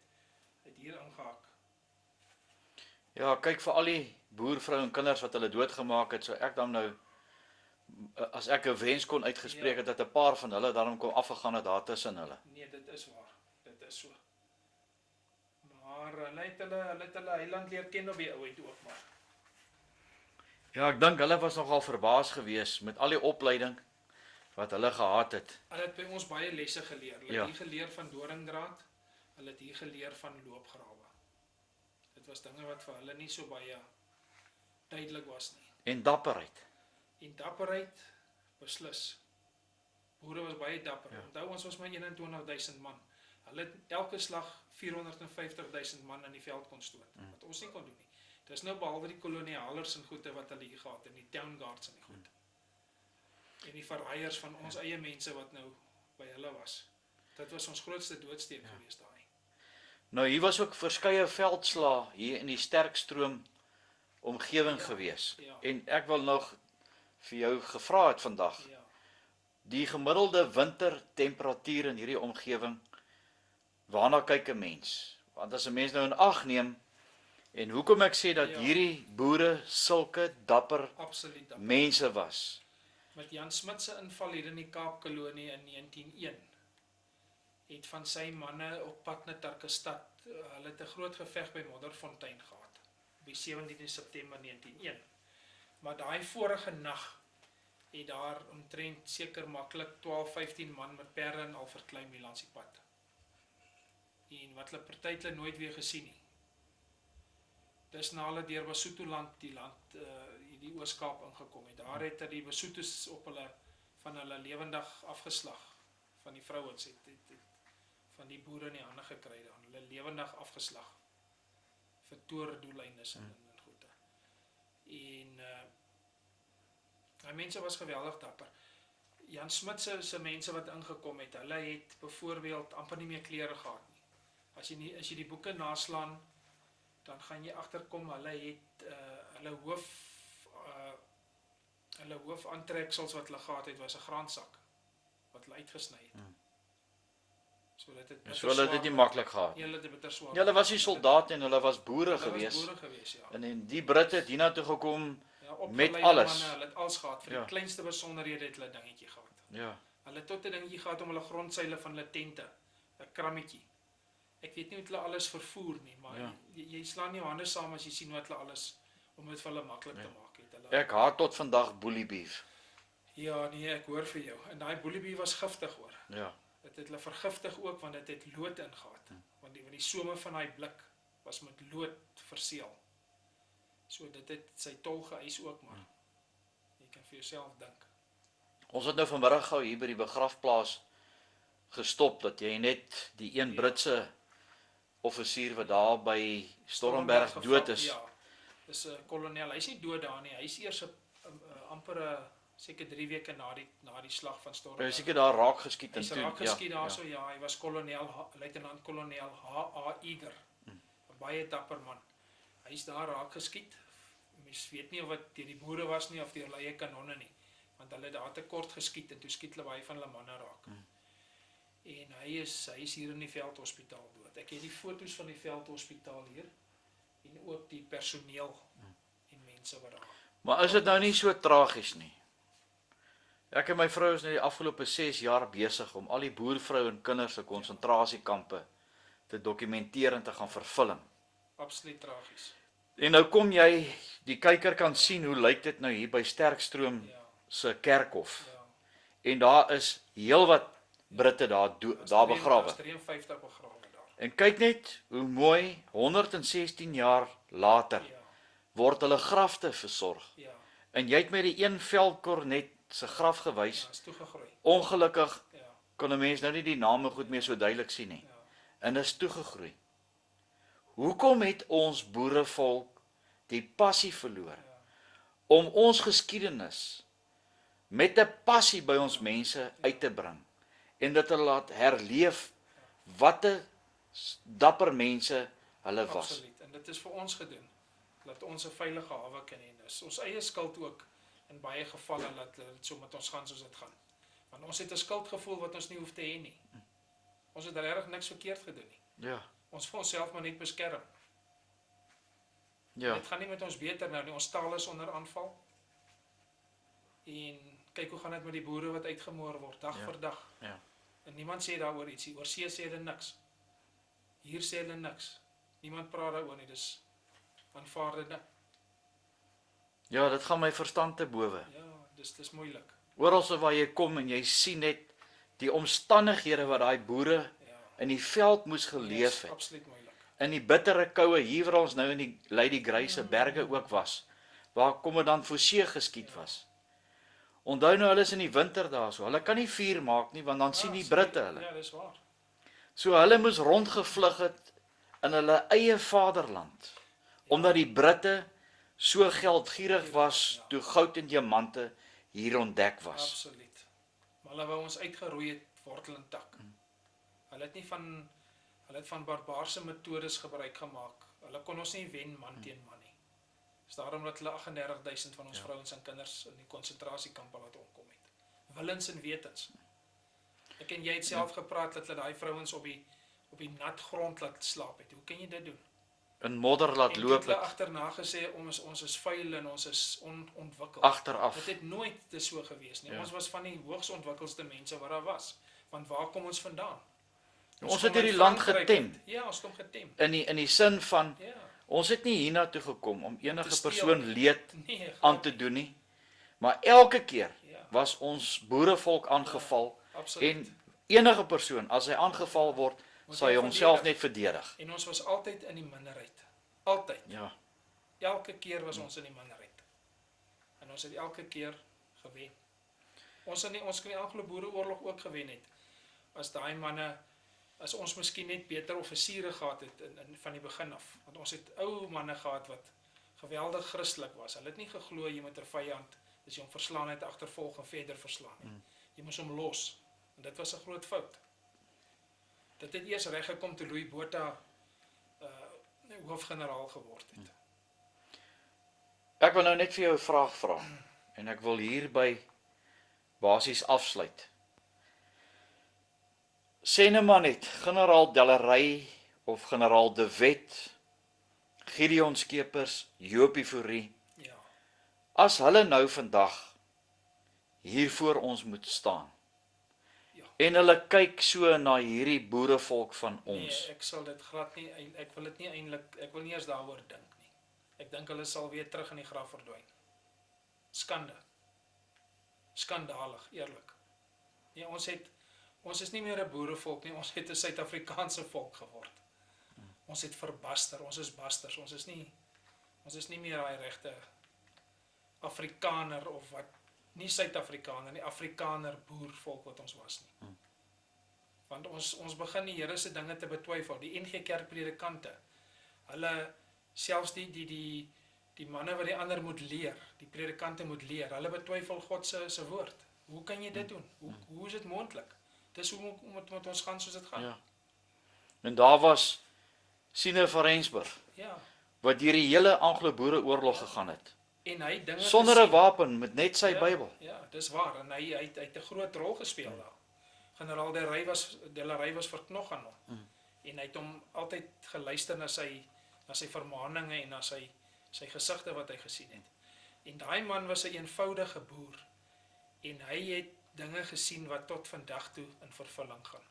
Hy het hier ingehak. Ja, kyk vir al die boervrou en kinders wat hulle doodgemaak het, so ek dan nou, as ek 'n wens kon uitgespreek het, dat 'n paar van hulle daarom kon afgegaan het daar tussen hulle. Nee, dit is waar. Dit is so. Maar hulle het hulle eiland leer ken op die ou uit ook maar. Ja, ek dink hulle was nogal verbaas geweest met al die opleiding wat hulle gehad het. Hulle het by ons baie lesse geleer. Hulle Ja. het hier geleer van doringdraad. Hulle het hier geleer van loopgrawe. Dit was dinge wat vir hulle nie so baie duidelik was nie. En dapperheid. En dapperheid, beslis. Boere was baie dapper. Ja. Onthou ons was maar 21.000 man. Hulle het elke slag 450.000 man in die veld kon stoot. Wat ons nie kon doen nie. Dis nou behalwe die kolonialers en goede wat hulle hier gehad en die town guards en die goed. En die verraaiers van ons eie mense wat nou by hulle was. Dit was ons grootste doodsteek geweest daai. Nou hier was ook verskeie veldslae hier in die Sterkstroom omgewing gewees. Ja. En ek wil nog vir jou gevra het vandag, Ja. die gemiddelde wintertemperatuur in hierdie omgewing, waarna kyk 'n mens? Want as 'n mens nou in ag neem, en hoekom ek sê dat Ja. hierdie boere sulke dapper Absoluut dapper. mense was. Met Jan Smit se inval hier in die Kaapkolonie in 1901 het van sy manne op pad na Tarkestad, hulle het 'n groot geveg by Modderfontein gehad op die 17de September 1901. Maar daai vorige nag het daar omtrent seker maklik 12-15 man met perde en al verklein langs die pad. En wat hulle party het hulle nooit weer gesien nie. Dis na hulle deur Basutoland, die land die Oos-Kaap ingekom het. Daar het die Basutos op hulle van hulle lewendig afgeslag van die vrouens het van die boere in die hande gekry dan. Hulle lewendig afgeslag vir toordoeleindes en goede. En die mense was geweldig dapper. Jan Smit se mense wat ingekom het, hulle het byvoorbeeld amper nie meer klere gehad nie. As jy die boeke naslaan, dan gaan jy agterkom hulle het hulle hoofaantreksels wat hulle gehad het was 'n graansak wat hulle uitgesny het. So hulle het dit nie maklik gehad. Ja, hulle het dit bitter swaar. Ja, hulle was nie soldate en hulle was boere Hulle was gewees. boere gewees, ja. En die Britte het hiernatoe gekom Ja, met opgeleide alles. manne, hulle het alles gehad. Vir Ja. die kleinste besonderhede het hulle 'n dingetjie gehad. Ja. Hulle het tot 'n dingetjie gehad om hulle grondseile van hulle tente, 'n krammetjie. Ek weet nie hoe hulle alles vervoer nie, maar Ja. jy slaan nie jou hande saam as jy sien wat hulle alles om dit vir hulle maklik te maak het. Hulle Ek haat tot vandag bully beef. Ja, nee, ek hoor vir jou. En daai bullybeef was giftig hoor. Ja. Dit het hulle vergiftig ook want dit het lood ingehat. Want die some van daai blik was met lood verseël. So dit het sy tol geëis ook maar. Jy kan vir jouself dink. Ons het nou vanmiddag gou hier by die begrafplaas gestop dat jy net die een Britse offisier wat daar by Stormberg dood is. Ja. Dis 'n kolonel. Hy's nie dood daar nie. Hy's eers amper seker 3 weke na die slag van Hy Stormberg. is seker daar raak geskiet en Hy's toe. raak geskiet daarso, ja. Hy was luitenant-kolonel H.A. Eager. 'n Baie dapper man. Hy's daar raak geskiet. Mens weet nie of dit deur die boere was nie of deur hulle eie kanonne nie. Want hulle het daar te kort geskiet en toe skiet hulle baie van hulle manne raak. En hy is hier in die veldhospitaal dood. Ek het die foto's van die veldhospitaal hier en ook die personeel en mense wat daar. Maar is dit nou nie so tragies nie? Ek en my vrou is nou die afgelope 6 jaar besig om al die boervrou en kinders se konsentrasiekampe te dokumenteer en te gaan vervulling. Absoluut tragies. En nou kom jy, die kyker kan sien hoe lyk dit nou hier by Sterkstroom Ja. se kerkhof. Ja. En daar is heelwat Britte daar begrawe. Daar's 53 begrawe daar. En kyk net hoe mooi 116 jaar later Ja. word hulle grafte versorg. Ja. En jy het met die een veldkornet se graf gewys. Ja, is toegegroei. Ongelukkig Ja. kon 'n mens nou nie die name goed meer so duidelik sien nie. Ja. En is toegegroei. Hoekom het ons boerevolk die passie verloor om ons geskiedenis met 'n passie by ons mense uit te bring en dit te laat herleef wat 'n dapper mense hulle was? Absoluut. En dit is vir ons gedoen. Dat ons 'n veilige hawe kan hê. Dis ons eie skuld ook in baie gevalle dat dit so met ons gaan soos dit gaan. Want ons het 'n skuldgevoel wat ons nie hoef te hê nie. Ons het regtig niks verkeerd gedoen nie. Ja, Ons vir onsself maar net beskerm. ja, Dit gaan nie met ons beter nou nie. Ons taal is onder aanval. En kyk hoe gaan dit met die boere wat uitgemoor word dag Ja. vir dag. ja. En niemand sê daaroor ietsie. Oor see sê hulle niks. Hier sê hulle niks. Niemand praat daaroor nie. Dis aanvaarde ding. Ja, dit gaan my verstand te bowe. Ja, dis moeilik. Oralse waar jy kom en jy sien net die omstandighede wat daai boere Ja. in die veld moes geleef Dis het. absoluut moeilik. In die bittere koue hier waar ons nou in die Lady Grace se berge ook was, waar kommandant Forsie geskiet was. Onthou nou hulle is in die winter daar so. Hulle kan nie vuur maak nie want dan sien die Britte hulle. Ja, dis waar. So hulle moes rondgevlug het in hulle eie vaderland. Omdat die Britte so geldgierig was toe goud en diamante hier ontdek was. Absoluut. Maar hulle wou ons uitgeroei het wortel en tak. Hulle het van barbaarse metodes gebruik gemaak. Hulle kon ons nie wen man teen man nie. Dis daarom dat hulle 38,000 van ons vrouens en kinders in die konsentrasiekampe laat omkom het. Willens en wetens. Ek en jy het self gepraat dat hulle daai vrouens op die nat grond laat slaap het. Hoe kan jy dit doen? In modder laat En loop hulle het agterna gesê ons is vuil en ons is onontwikkeld. agteraf. Dit het nooit so gewees nie. Ja. Ons was van die hoogs ontwikkelste mense wat daar was. Want waar kom ons vandaan? Ons kom het hierdie uit land Frankryk getem. uit. Ja, ons kom getem. In die sin van Ja. ons het nie hiernatoe gekom om enige Te steel. persoon leed Nee, aan te doen nie. Maar elke keer Ja, was ons boerevolk aangeval absoluut. en enige persoon as hy aangeval word, Moet sal hy hy homself verdedig. net verdedig. En ons was altyd in die minderheid. Altyd. Ja. Elke keer was ons in die minderheid. En ons het elke keer gewen. Ons kan die Anglo-Boereoorlog ook gewen het. As daai manne, as ons miskien net beter offisiere gehad het in van die begin af. Want ons het ou manne gehad wat geweldig Christelik was. Hulle het nie geglo jy moet 'n vyand, as jy hom verslaan het, agtervolg en verder verslaan nie. Jy moes hom los. En dit was 'n groot fout. Dit het eers reg gekom toe Louis Botha hoofgeneraal geword het. Ek wil nou net vir jou 'n vraag vra en ek wil hierby basies afsluit. Sê nou maar net, generaal Dellery of generaal De Wet, Gideon Skeepers, Jopie Fourie, Ja. as hulle nou vandag hier voor ons moet staan. Ja. En hulle kyk so na hierdie boerevolk van ons. Nee, ek sal dit glad nie, ek wil dit nie eintlik, ek wil nie eens daaroor dink nie. Ek dink hulle sal weer terug in die graf verdwyn. Skande. Skandalig, eerlik. Nee, ons is nie meer 'n boerevolk nie, ons het 'n Suid-Afrikaanse volk geword. Ons het verbaster, ons is basters, ons is nie meer daai regte Afrikaner of wat, nie Suid-Afrikaner nie, Afrikaner boervolk wat ons was nie. Want ons begin die Here se dinge te betwyfel, die NG Kerk predikante, hulle selfs die manne wat die ander moet leer, die predikante moet leer, hulle betwyfel God se woord. Hoe kan jy dit doen? Hoe is dit moontlik? Dis hoe moet ons gaan soos dit gaan. Ja. En daar was Siener van Rensburg Ja. wat deur die hele Anglo-Boereoorlog gegaan het. En hy het dinge Sonder 'n gesien. wapen met net sy Ja, Bybel. Ja, dis waar en hy het 'n groot rol gespeel daar. Generaal Dellery was verknog aan hom. En hy het hom altyd geluister na sy vermaaninge en na sy gesigte wat hy gesien het. En daai man was 'n eenvoudige boer en hy het dinge gesien wat tot vandag toe in vervulling gaan.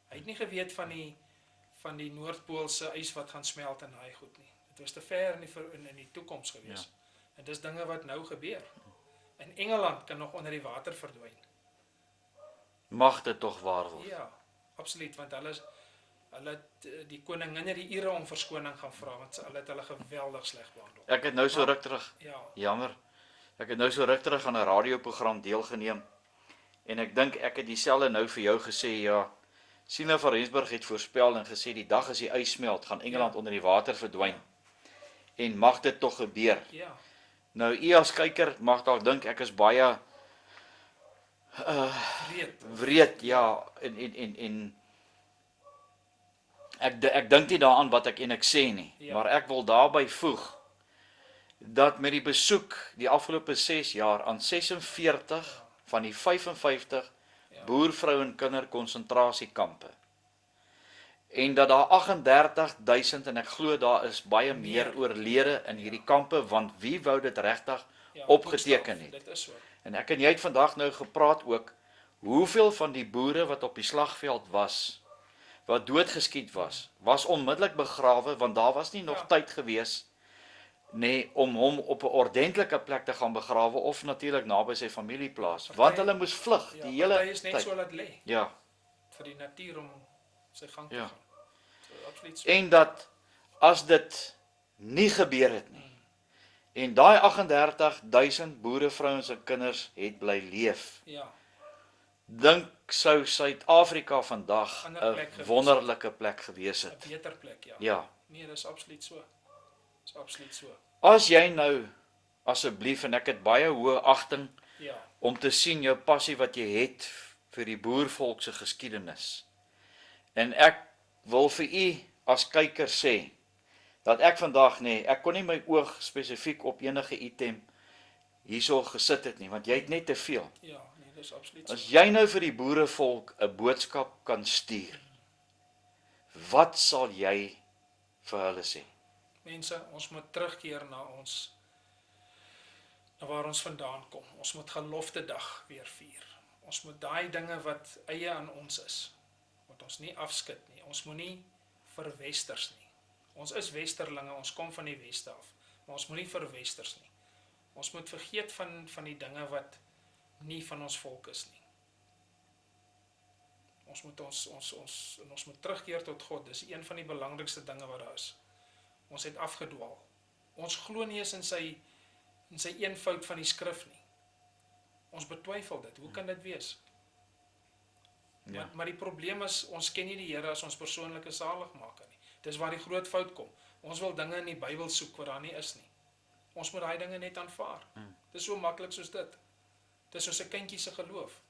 Hy het nie geweet van die Noordpoolse ys wat gaan smelt in daai goed nie. Dit was te ver in die toekoms gewees. Ja. En dis dinge wat nou gebeur. In Engeland kan nog onder die water verdwyn. Mag dit tog waar word. Ja, absoluut, want hulle het die koningin het die Ire om verskoning gaan vra, want hulle het hulle geweldig sleg behandel. Ek het nou so ruk terug, Ja, jammer, ek het nou so ruk terug aan 'n radioprogram deelgeneem, en ek dink ek het dieselfde nou vir jou gesê, ja, Sina van Rensburg het voorspel en gesê, die dag as die ys smelt, gaan Engeland onder die water verdwyn, en mag dit tog gebeur. ja, Nou, u as kyker mag dalk dink, ek is baie wreed, ja, en ek dink nie daaraan wat ek sê nie, Ja. maar ek wil daarby voeg, dat met die besoek die afgelope 6 jaar aan 46 van die 55 boervrou en kinder konsentrasiekampe, en dat daar 38.000, en ek glo daar is baie meer oorlede in hierdie kampe, want wie wou dit regtig ja opgeteken het? Dit is so. En ek en jy het vandag nou gepraat ook, hoeveel van die boere wat op die slagveld was, wat doodgeskiet was onmiddellik begrawe, want daar was nie nog tyd gewees, nee, om hom op 'n ordentlike plek te gaan begrawe, of natuurlik naby sy familieplaas, want hulle moes vlug, Ja, die hele hy is net tyd. so laat lê, Ja, vir die natuur om sy gang te Ja. gaan. So, absoluut so. en dat, as dit nie gebeur het nie, en daai 38.000 boere, vrouens en kinders het bly leef, Ja, dink sou Suid-Afrika vandag Ander 'n plek gewees wonderlike plek gewees 'n het. beter plek, ja. Ja. Nee, dis absoluut so. Dis absoluut so. As jy nou, asseblief, en ek het baie hoë agting Ja, om te sien jou passie wat jy het vir die boervolk se geskiedenis. En ek wil vir u as kyker sê, dat ek vandag, nee, ek kon nie my oog spesifiek op enige item hierso gesit het nie, want jy het net te veel. ja, nee, dis absoluut so. As jy nou vir die boerevolk 'n boodskap kan stuur, wat sal jy vir hulle sê? Mense, ons moet terugkeer na waar ons vandaan kom. Ons moet geloftedag weer vier. Ons moet daai dinge wat eie aan ons is, moet ons nie afskud nie. Ons moet nie verwesters nie. Ons is westerlinge, ons kom van die weste af, maar ons moet nie verwesters nie. Ons moet vergeet van die dinge wat nie van ons volk is nie. Ons moet terugkeer tot God. Dis een van die belangrikste dinge wat daar is. Ons het afgedwaal. Ons glo nie eens in sy eenvoud van die skrif nie. Ons betwyfel dit. Hoe kan dit wees? Ja. Maar die probleem is, ons ken nie die Here as ons persoonlike saligmaker nie. Dis waar die groot fout kom. Ons wil dinge in die Bybel soek wat daar nie is nie. Ons moet daai dinge net aanvaar. Dis so maklik soos dit. Dis soos 'n kindjie se geloof.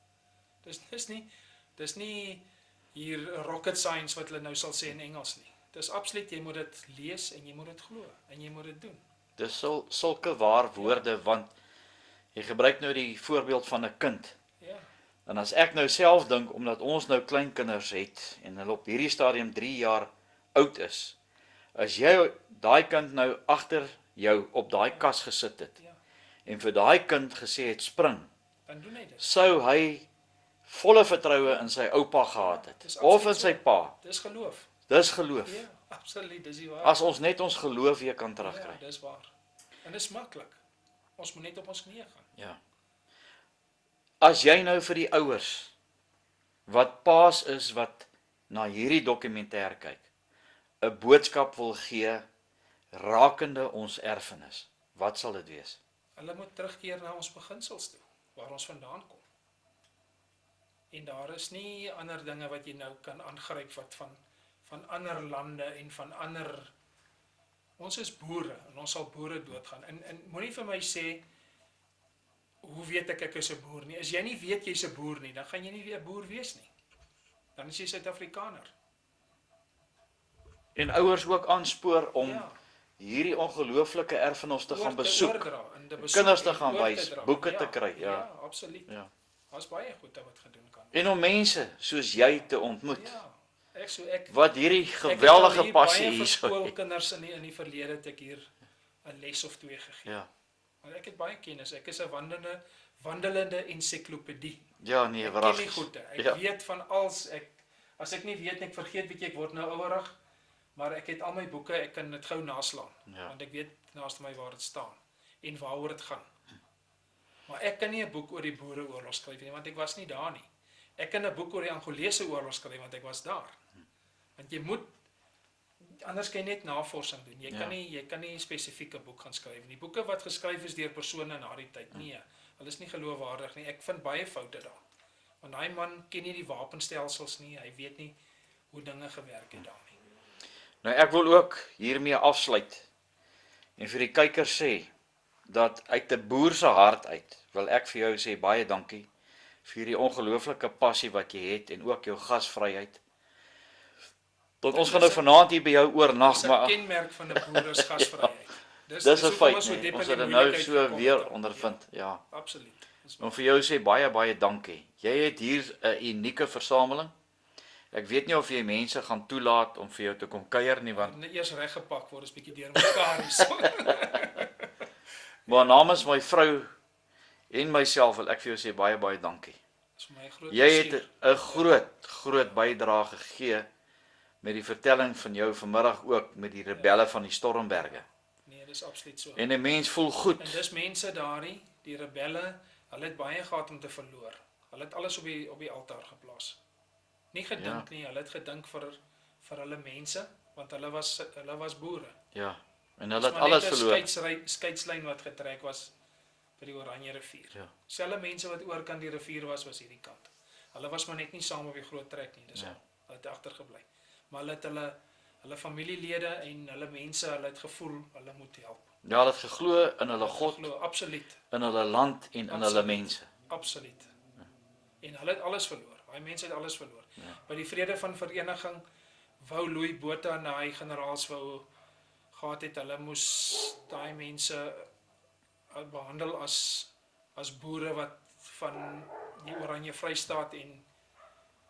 Dis nie hier rocket science wat hulle nou sal sê in Engels nie. Dis absoluut, jy moet dit lees en jy moet dit glo en jy moet dit doen. Dis sulke waar woorde, want jy gebruik nou die voorbeeld van 'n kind. Ja, En as ek nou self dink, omdat ons nou kleinkinders het, en hulle op hierdie stadium 3 jaar oud is, as jy daai kind nou agter jou op daai kas gesit het, ja, en vir daai kind gesê het spring, dan doen hy dit. sou hy volle vertroue in sy oupa gehad het, Dis of in absoluut sy so. pa. Dis geloof. Dis geloof. Ja, absoluut, dis die waar. As ons net ons geloof weer kan Ja, terugkry. dis waar. En dis maklik. Ons moet net op ons knieë gaan. Ja. As jy nou vir die ouers, wat paas is wat na hierdie dokumentêr kyk, 'n boodskap wil gee rakende ons erfenis, wat sal dit wees? Hulle moet terugkeer na ons beginsels toe, waar ons vandaan kom. En daar is nie ander dinge wat jy nou kan aangryp wat van ander lande en van ander. Ons is boere en ons sal boere doodgaan. En moenie vir my sê, hoe weet ek is 'n boer nie? As jy nie weet jy's 'n boer nie, dan gaan jy nie weer 'n boer wees nie. Dan is jy Suid-Afrikaner. En ouers ook aanspoor om Ja. hierdie ongelooflike erfenis te gaan Oor te besoek, oordra en te besoek kinders te en gaan oor wys, dra. boeke te kry, ja. Ja, absoluut. Ja. Daar's baie goed wat gedoen kan. En om mense soos jy te ontmoet, Ja. Ek wat hierdie geweldige passie hier hierso vir het. skoolkinders in die verlede het ek hier 'n les of twee gegee. Ja. Want ek het baie kennis. Ek is 'n wandelende ensiklopedie. Ja, nee, Ek ken wragtig. die goede. Ek Ja. weet van als. As ek nie weet, ek vergeet, weet jy, ek word nou ouerig, maar ek het al my boeke, ek kan dit gou naslaan, Ja. want ek weet naaste my waar dit staan en waaroor dit gaan. Maar ek kan nie 'n boek oor die Boereoorlog skryf nie, want ek was nie daar nie. Ek kan 'n boek oor die Angolese oorlog skryf, want ek was daar. Want jy moet, anders kan jy net navorsing doen. Jy kan nie spesifieke boek gaan skryf nie. Die boeke wat geskryf is deur persone na die tyd, nee, hulle is nie geloofwaardig nie. Ek vind baie foute daar. Want daai man ken nie die wapenstelsels nie, hy weet nie hoe dinge gewerk het daar nie. Nou ek wil ook hiermee afsluit en vir die kykers sê, dat uit 'n boer se hart uit, wil ek vir jou sê baie dankie, vir die ongelooflike passie wat jy het, en ook jou gasvryheid. Tot ons gaan nou vanaand hier by jou oornag, Dis 'n maar kenmerk van 'n boer is gasvryheid. dis 'n hoekom feit, ons so nee. diep Ons in het die dit nou moeilikheid so gekom weer het. ondervind, ja. Absoluut. Dis Om vir jou sê baie dankie. Jy het hier 'n unieke versameling. Ek weet nie of jy mense gaan toelaat om vir jou te kom kuier nie, want net eers reggepak word, is bietjie deurmekaar hierso. maar namens my vrou en myself wil ek vir jou sê baie dankie. Dis vir my 'n groot Jy het plesier. 'n groot bydrae gegee met die vertelling van jou vanmiddag ook met die rebelle van die Stormberge. Nee, dis absoluut so. En 'n mens voel goed. En dis mense daardie, die rebelle, hulle het baie gehad om te verloor. Hulle het alles op die altaar geplaas. Nie gedink nie, hulle het gedink vir hulle mense, want hulle was boere. Ja. En hulle het Maar alles net 'n verloor. Skeidslyn wat getrek was by die Oranje rivier. Ja. Selfe mense wat oor kan die rivier was hierdie kant. Hulle was maar net nie saam op die groot trek nie, dis Ja. al. Hulle het agtergebly. Maar hulle het hulle familielede en hulle mense, hulle het gevoel hulle moet help. Ja, hulle het geglo in hulle God, Glo, absoluut, in hulle land en in hulle Absoluut. mense. absoluut. En hulle het alles verloor. Daai mense het alles verloor. By die vrede van vereniging wou Louis Botha en hy generaals wou gehad het, hulle moes daai mense behandel as boere wat van die Oranje Vrystaat en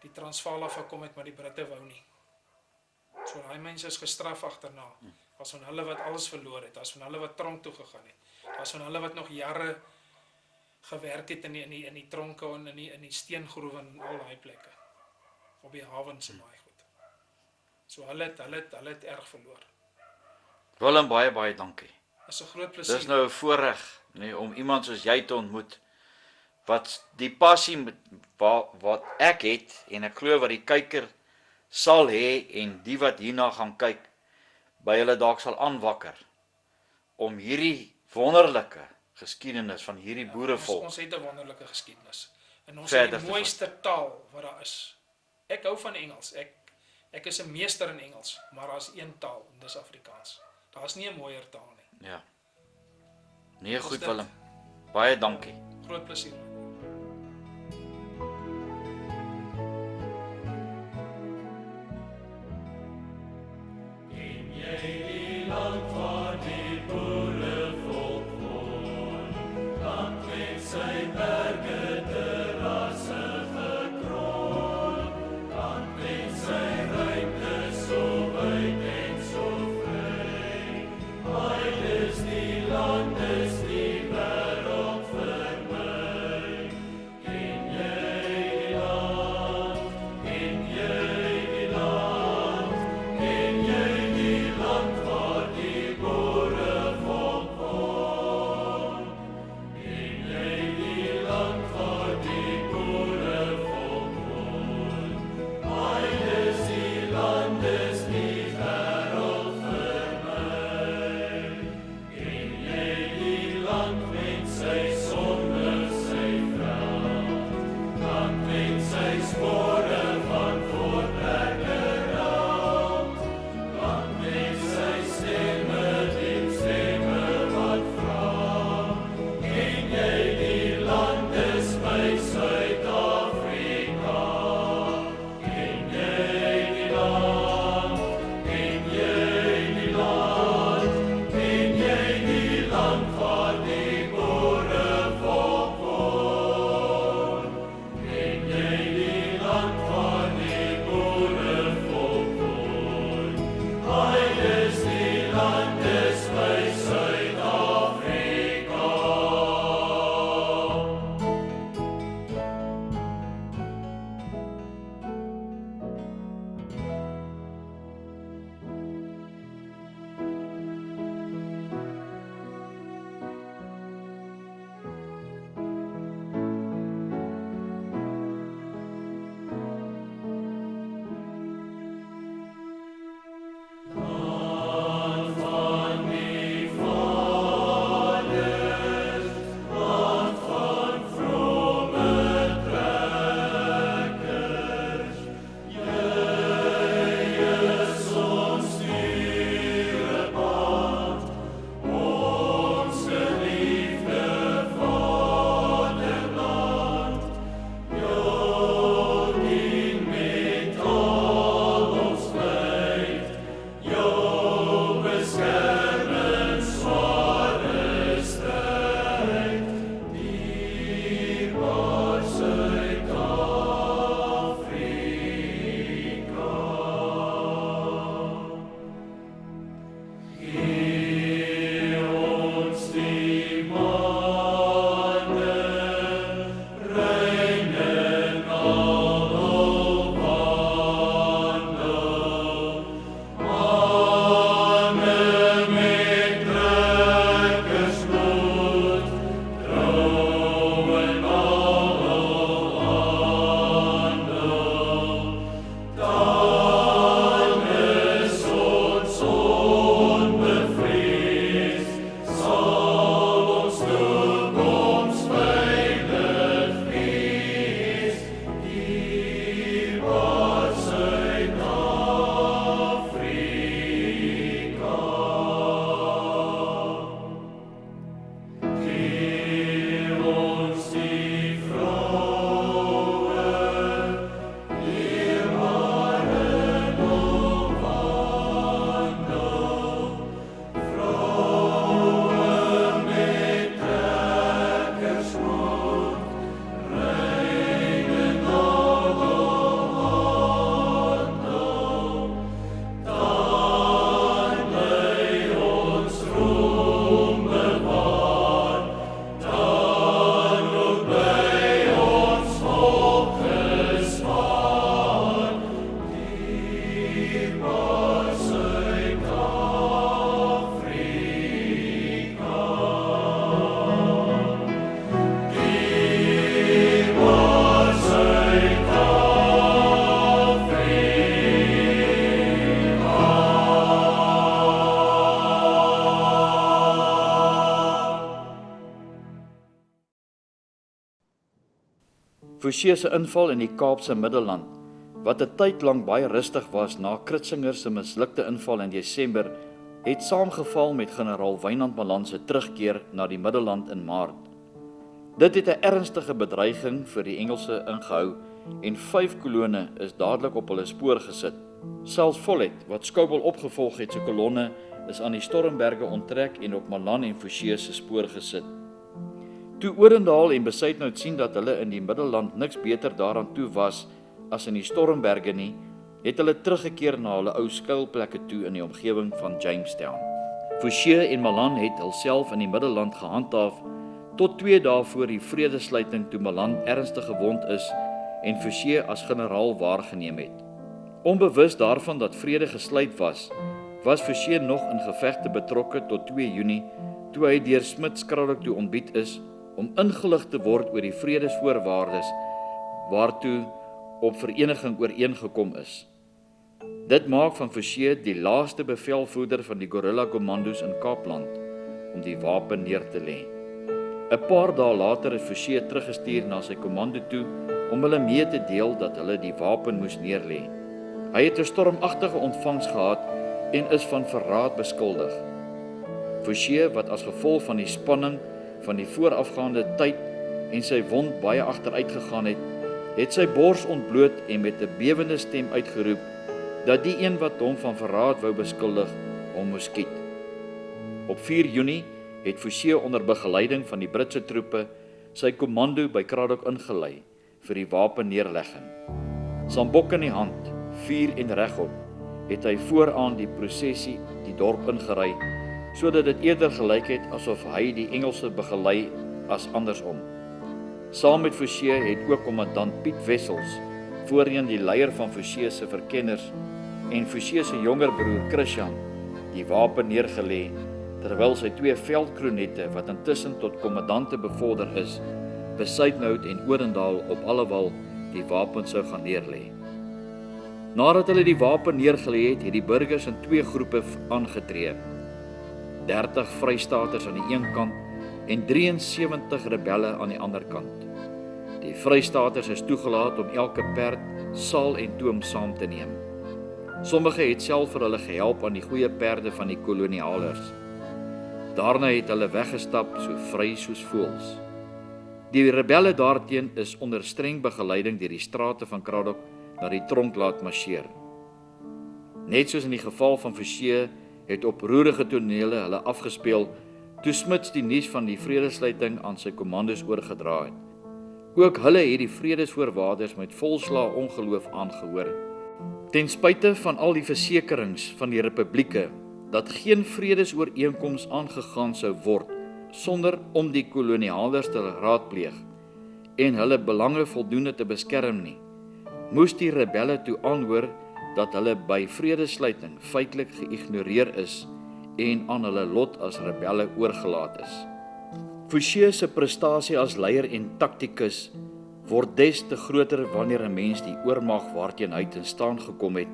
die Transvaal af gekom het, maar die Britte wou nie. So daai mense is gestraf agterna. Was van hulle wat alles verloor het, was van hulle wat tronk toe gegaan het. Was van hulle wat nog jare gewerk het in die tronke en in die steengroewe en al daai plekke. Op die hawens en baie goed. So hulle het erg verloor. Willem, baie dankie. Dis 'n groot plesier. Dis nou 'n voorreg, nee, om iemand soos jy te ontmoet wat die passie wat ek het en ek glo wat die kyker sal hê en die wat hierna gaan kyk by hulle dalk sal aanwakker om hierdie wonderlike geskiedenis van hierdie boerevolk. Ons het 'n wonderlike geskiedenis. En ons Verder het die mooiste taal wat daar is. Ek hou van Engels. Ek is 'n meester in Engels, maar daar's een taal en dis Afrikaans. Daar's nie 'n mooier taal nie. Ja. Nee, goed dit. Willem. Baie dankie. Groot plesier. Landes by Suid-Afrika. Forsier se inval in die Kaapse Middelland, wat 'n tyd lank baie rustig was na Kritzinger se mislukte inval in Desember, het saamgeval met generaal Wynand Malan se terugkeer na die Middelland in Maart. Dit het 'n ernstige bedreiging vir die Engelse ingehou en 5 kolonne is dadelik op hulle spoor gesit. Selfs Follett, wat Skouwel opgevolg het se kolonne, is aan die Stormberge onttrek en op Malan en Forsier se spoor gesit. Toe Odendaal en Besuitnout sien dat hulle in die Middelland niks beter daaraan toe was as in die Stormberge nie, het hulle teruggekeer na hulle ou skuilplekke toe in die omgewing van Jamestown. Forsier en Malan het hulself in die Middelland gehandhaaf tot 2 dae voor die vredesluiting toe Malan ernstig gewond is en Forsier as generaal waargeneem het. Onbewus daarvan dat vrede gesluit was Forsier nog in gevegte betrokke tot 2 Junie toe hy deur Smuts Cradock toe ontbied is om ingelig te word oor die vredesvoorwaardes waartoe op vereniging ooreengekom is. Dit maak van Forsier die laaste bevelvoerder van die guerrilla kommandos in Kaapland om die wapen neer te lê. 'n Paar dae later is Forsier teruggestuur na sy kommando toe om hulle mee te deel dat hulle die wapen moes neerlê. Hy het 'n stormagtige ontvangs gehad en is van verraad beskuldig. Forsier, wat as gevolg van die spanning van die voorafgaande tyd en sy wond baie agteruit gegaan het sy bors ontbloot en met 'n bewende stem uitgeroep dat die een wat hom van verraad wou beskuldig hom moes skiet. Op 4 Junie het Forsier onder begeleiding van die Britse troepe sy kommando by Cradock ingelei vir die wapenneerlegging. Sambok in die hand, vuur en regop, het hy vooraan die prosessie die dorp ingery, sodat dit eerder gelyk het asof hy die Engelse begelei as andersom. Saam met Forsier het ook kommandant Piet Wessels, voorheen die leier van Forsier se verkenners, en Forsier se jonger broer Christian, die wapen neergelê, terwyl sy 2 veldkronette, wat intussen tot kommandante bevorder is, Besuitnout en Odendaal op Allewal die wapen sou gaan neerlê. Nadat hulle die wapen neergelê het die burgers in 2 groepe aangetree. 30 Vrystaters aan die een kant en 73 rebelle aan die ander kant. Die Vrystaters is toegelaat om elke perd, saal en toom saam te neem. Sommige het self vir hulle gehelp aan die goeie perde van die kolonialers. Daarna het hulle weggestap so vry soos voëls. Die rebelle daarteen is onder streng begeleiding deur die strate van Cradock na die tronk laat marcheer. Net soos in die geval van Forsier het oproerige tonele hulle afgespeel toe Smuts die nuus van die vredesluiting aan sy kommandos oorgedra het. Ook hulle het die vredesvoorwaardes met volslaa ongeloof aangehoor. Ten spyte van al die versekerings van die republieke dat geen vredesooreenkoms aangegaan sou word sonder om die kolonialers te raadpleeg en hulle belange voldoende te beskerm nie, moes die rebelle toe aanhoor dat hulle by vredesluiting feitelik geïgnoreer is en aan hulle lot as rebelle oorgelaat is. Forsier se prestasie as leier en taktikus word des te groter wanneer 'n mens die oormag waarteen hy te staan gekom het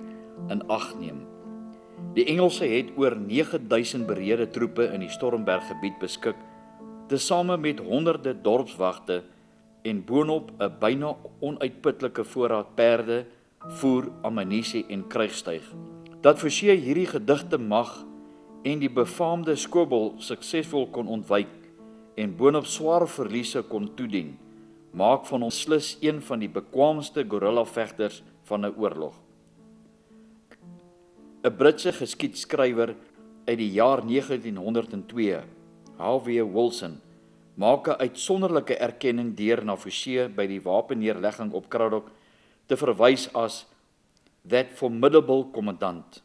in ag neem. Die Engelse het oor 9000 bereede troepe in die Stormberggebied beskik, tesame met honderde dorpswagte en boonop 'n byna onuitputlike voorraad perde, voer, ammunisie en krygstuig. Dat Forsier hierdie gedigte mag en die befaamde Skouwel suksesvol kon ontwyk en boonop swaar verliese kon toedien, maak van hom beslis een van die bekwaamste guerrilla-vegters van 'n oorlog. 'n Britse geskiedskrywer uit die jaar 1902, H.W. Wilson, maak 'n uitsonderlike erkenning deur na Forsier by die wapenneerlegging op Cradock te verwys as that formidable commandant,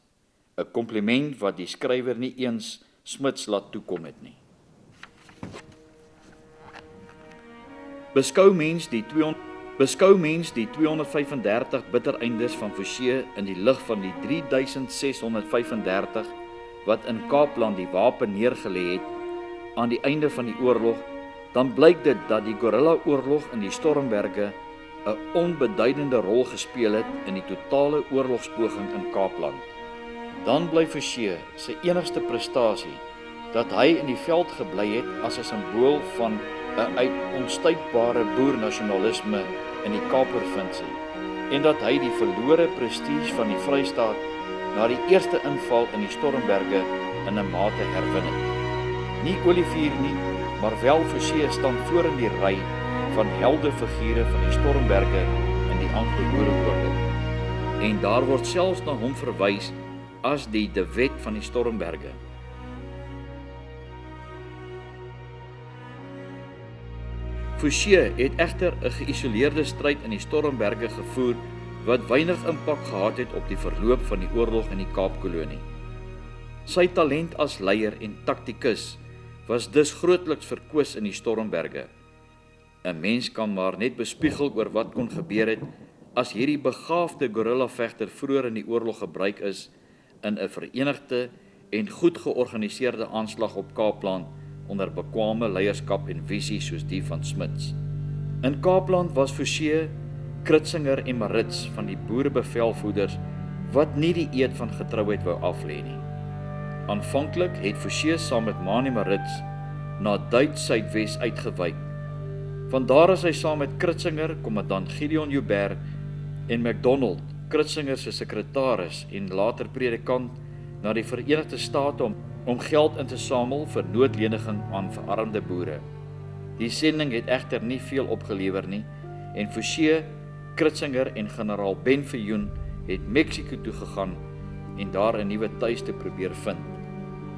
'n kompliment wat die skrywer nie eens Smuts laat toekom het nie. Beskou mens die 235 bittereindes van Forsier in die lig van die 3635 wat in Kaapland die wapen neergelê het aan die einde van die oorlog, dan blyk dit dat die guerrilla-oorlog in die Stormberge 'n onbeduidende rol gespeel het in die totale oorlogspoging in Kaapland. Dan bly Forsier sy enigste prestasie dat hy in die veld gebly het as 'n simbool van 'n uit onstuitbare boernasionalisme in die Kaap-provinsie en dat hy die verlore prestige van die Vrystaat na die eerste inval in die Stormberge in 'n mate herwin het. Nie Olivier nie, maar wel Forsier staan voor in die ry van heldefigure van die Stormberge in die Anglo-Boereoorlog. En daar word selfs na hom verwys as die De Wet van die Stormberge. Forsier het egter 'n geïsoleerde stryd in die Stormberge gevoer wat weinig impak gehad het op die verloop van die oorlog in die Kaapkolonie. Sy talent as leier en taktikus was dus grootliks verkwis in die Stormberge. 'n Mens kan maar net bespiegel oor wat kon gebeur het as hierdie begaafde guerrillavegter vroeër in die oorlog gebruik is in 'n verenigde en goed georganiseerde aanslag op Kaapland onder bekwame leierskap en visie soos die van Smuts. In Kaapland was Forsier, Kritzinger en Marits van die boerebevelvoerders wat nie die eed van getrouheid wou aflê nie. Aanvanklik het Forsier saam met Manie Marits na Duits Suidwes uitgewyk. Vandaar is hy saam met Kritzinger, kommandant Gideon Joubert en MacDonald, Kritzinger se sekretaris en later predikant, na die Verenigde State om geld in te samel vir noodleniging aan verarmde boere. Die sending het egter nie veel opgelewer nie en Forsier, Kritzinger en generaal Ben Viljoen het Mexico toe gegaan en daar 'n nuwe tuiste probeer vind.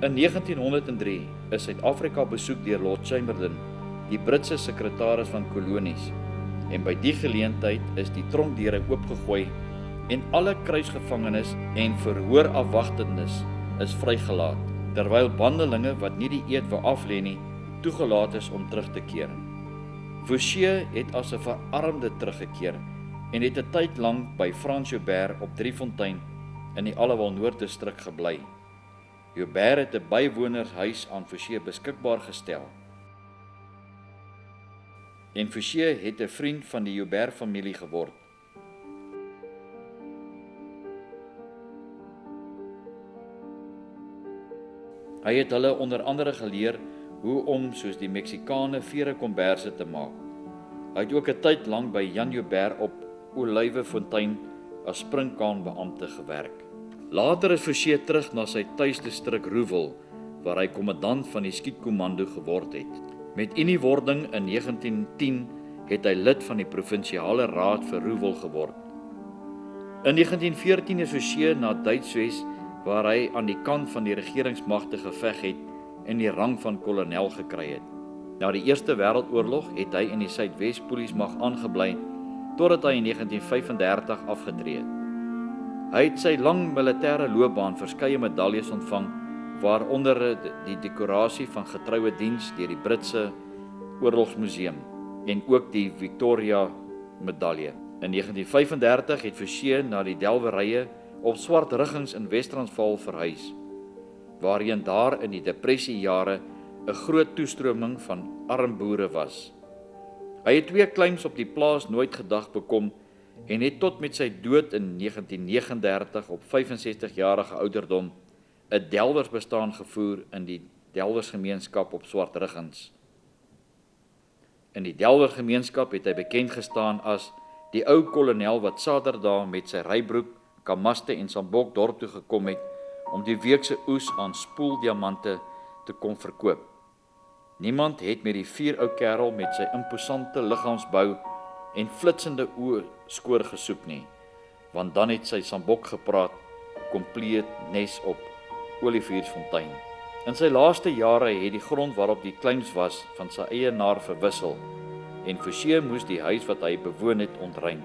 In 1903 is Suid-Afrika besoek deur Lord Chamberlain, die Britse sekretaris van kolonies, en by die geleentheid is die tronkdeure oopgegooi en alle kruisgevangenes en verhoorafwagtendes is vrygelaat, terwyl bandelinge wat nie die eed wou aflê nie, toegelaat is om terug te keer. Forsier het as 'n verarmde teruggekeer en het 'n tyd lank by Frans Joubert op Driefontein in die Allewal Noord-distrik gebly. Joubert het 'n bywonershuis aan Forsier beskikbaar gestel. En Forsier het 'n vriend van die Joubert-familie geword. Hy het hulle onder andere geleer hoe om soos die Meksikane vere komberse te maak. Hy het ook 'n tyd lank by Jan Joubert op Olywefontein as springkaanbeampte gewerk. Later is Forsier terug na sy tuisdistrik Roewel, waar hy kommandant van die skietkommando geword het. Met uniewording in 1910 het hy lid van die provinsiale raad vir Roewel geword. In 1914 is Forsier na Duitswes, waar hy aan die kant van die regeringsmagte geveg het en die rang van kolonel gekry het. Na die Eerste Wêreldoorlog het hy in die Suidwes Polismag aangebly totdat hy in 1935 afgetree het. Hy het sy lang militêre loopbaan verskeie medaljes ontvang, waaronder die dekorasie van getroue diens deur die Britse Oorlogsmuseum en ook die Victoria medalje. In 1935 het Forsier na die delwerye op swart riggings in Wes-Transvaal verhuis, waarheen daar in die depressiejare 'n groot toestroming van arm boere was. Hy het 2 claims op die plaas Nooit Gedag bekom en het tot met sy dood in 1939 op 65-jarige ouderdom 'n delwersbestaan gevoer in die delwersgemeenskap op swart riggings. In die delwergemeenskap het hy bekend gestaan as die ou kolonel wat Saterdae met sy rybroek, kamaste en sambok dorp toe gekom het om die week se oes aan spoeldiamante te kom verkoop. Niemand het met die 4 ou kerel met sy imposante liggaamsbou en flitsende oë skoor gesoek nie, want dan het sy sambok gepraat, kompleet nes op Oliviersfontein. In sy laaste jare het die grond waarop die claims was van sy eienaar verwissel en Forsier moes die huis wat hy bewoon het ontruim.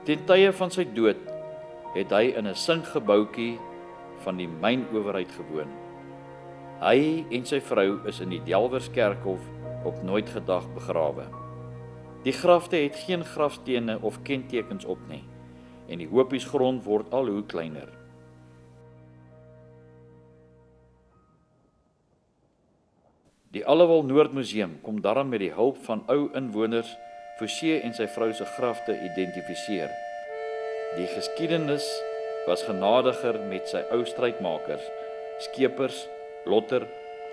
Ten tye van sy dood het hy in 'n sinkgebouetjie van die mynowerheid gewoon. Hy en sy vrou is in die Delwerskerkhof op Nooit Gedag begrawe. Die grafte het geen grafstene of kentekens op nie en die hopiesgrond word al hoe kleiner. Die Allewal Noordmuseum kom daarom met die hulp van ou inwoners Forsier en sy vrou se grafte identifiseer. Die geskiedenis was genadiger met sy ou strydmakers, Skeepers, Lotter,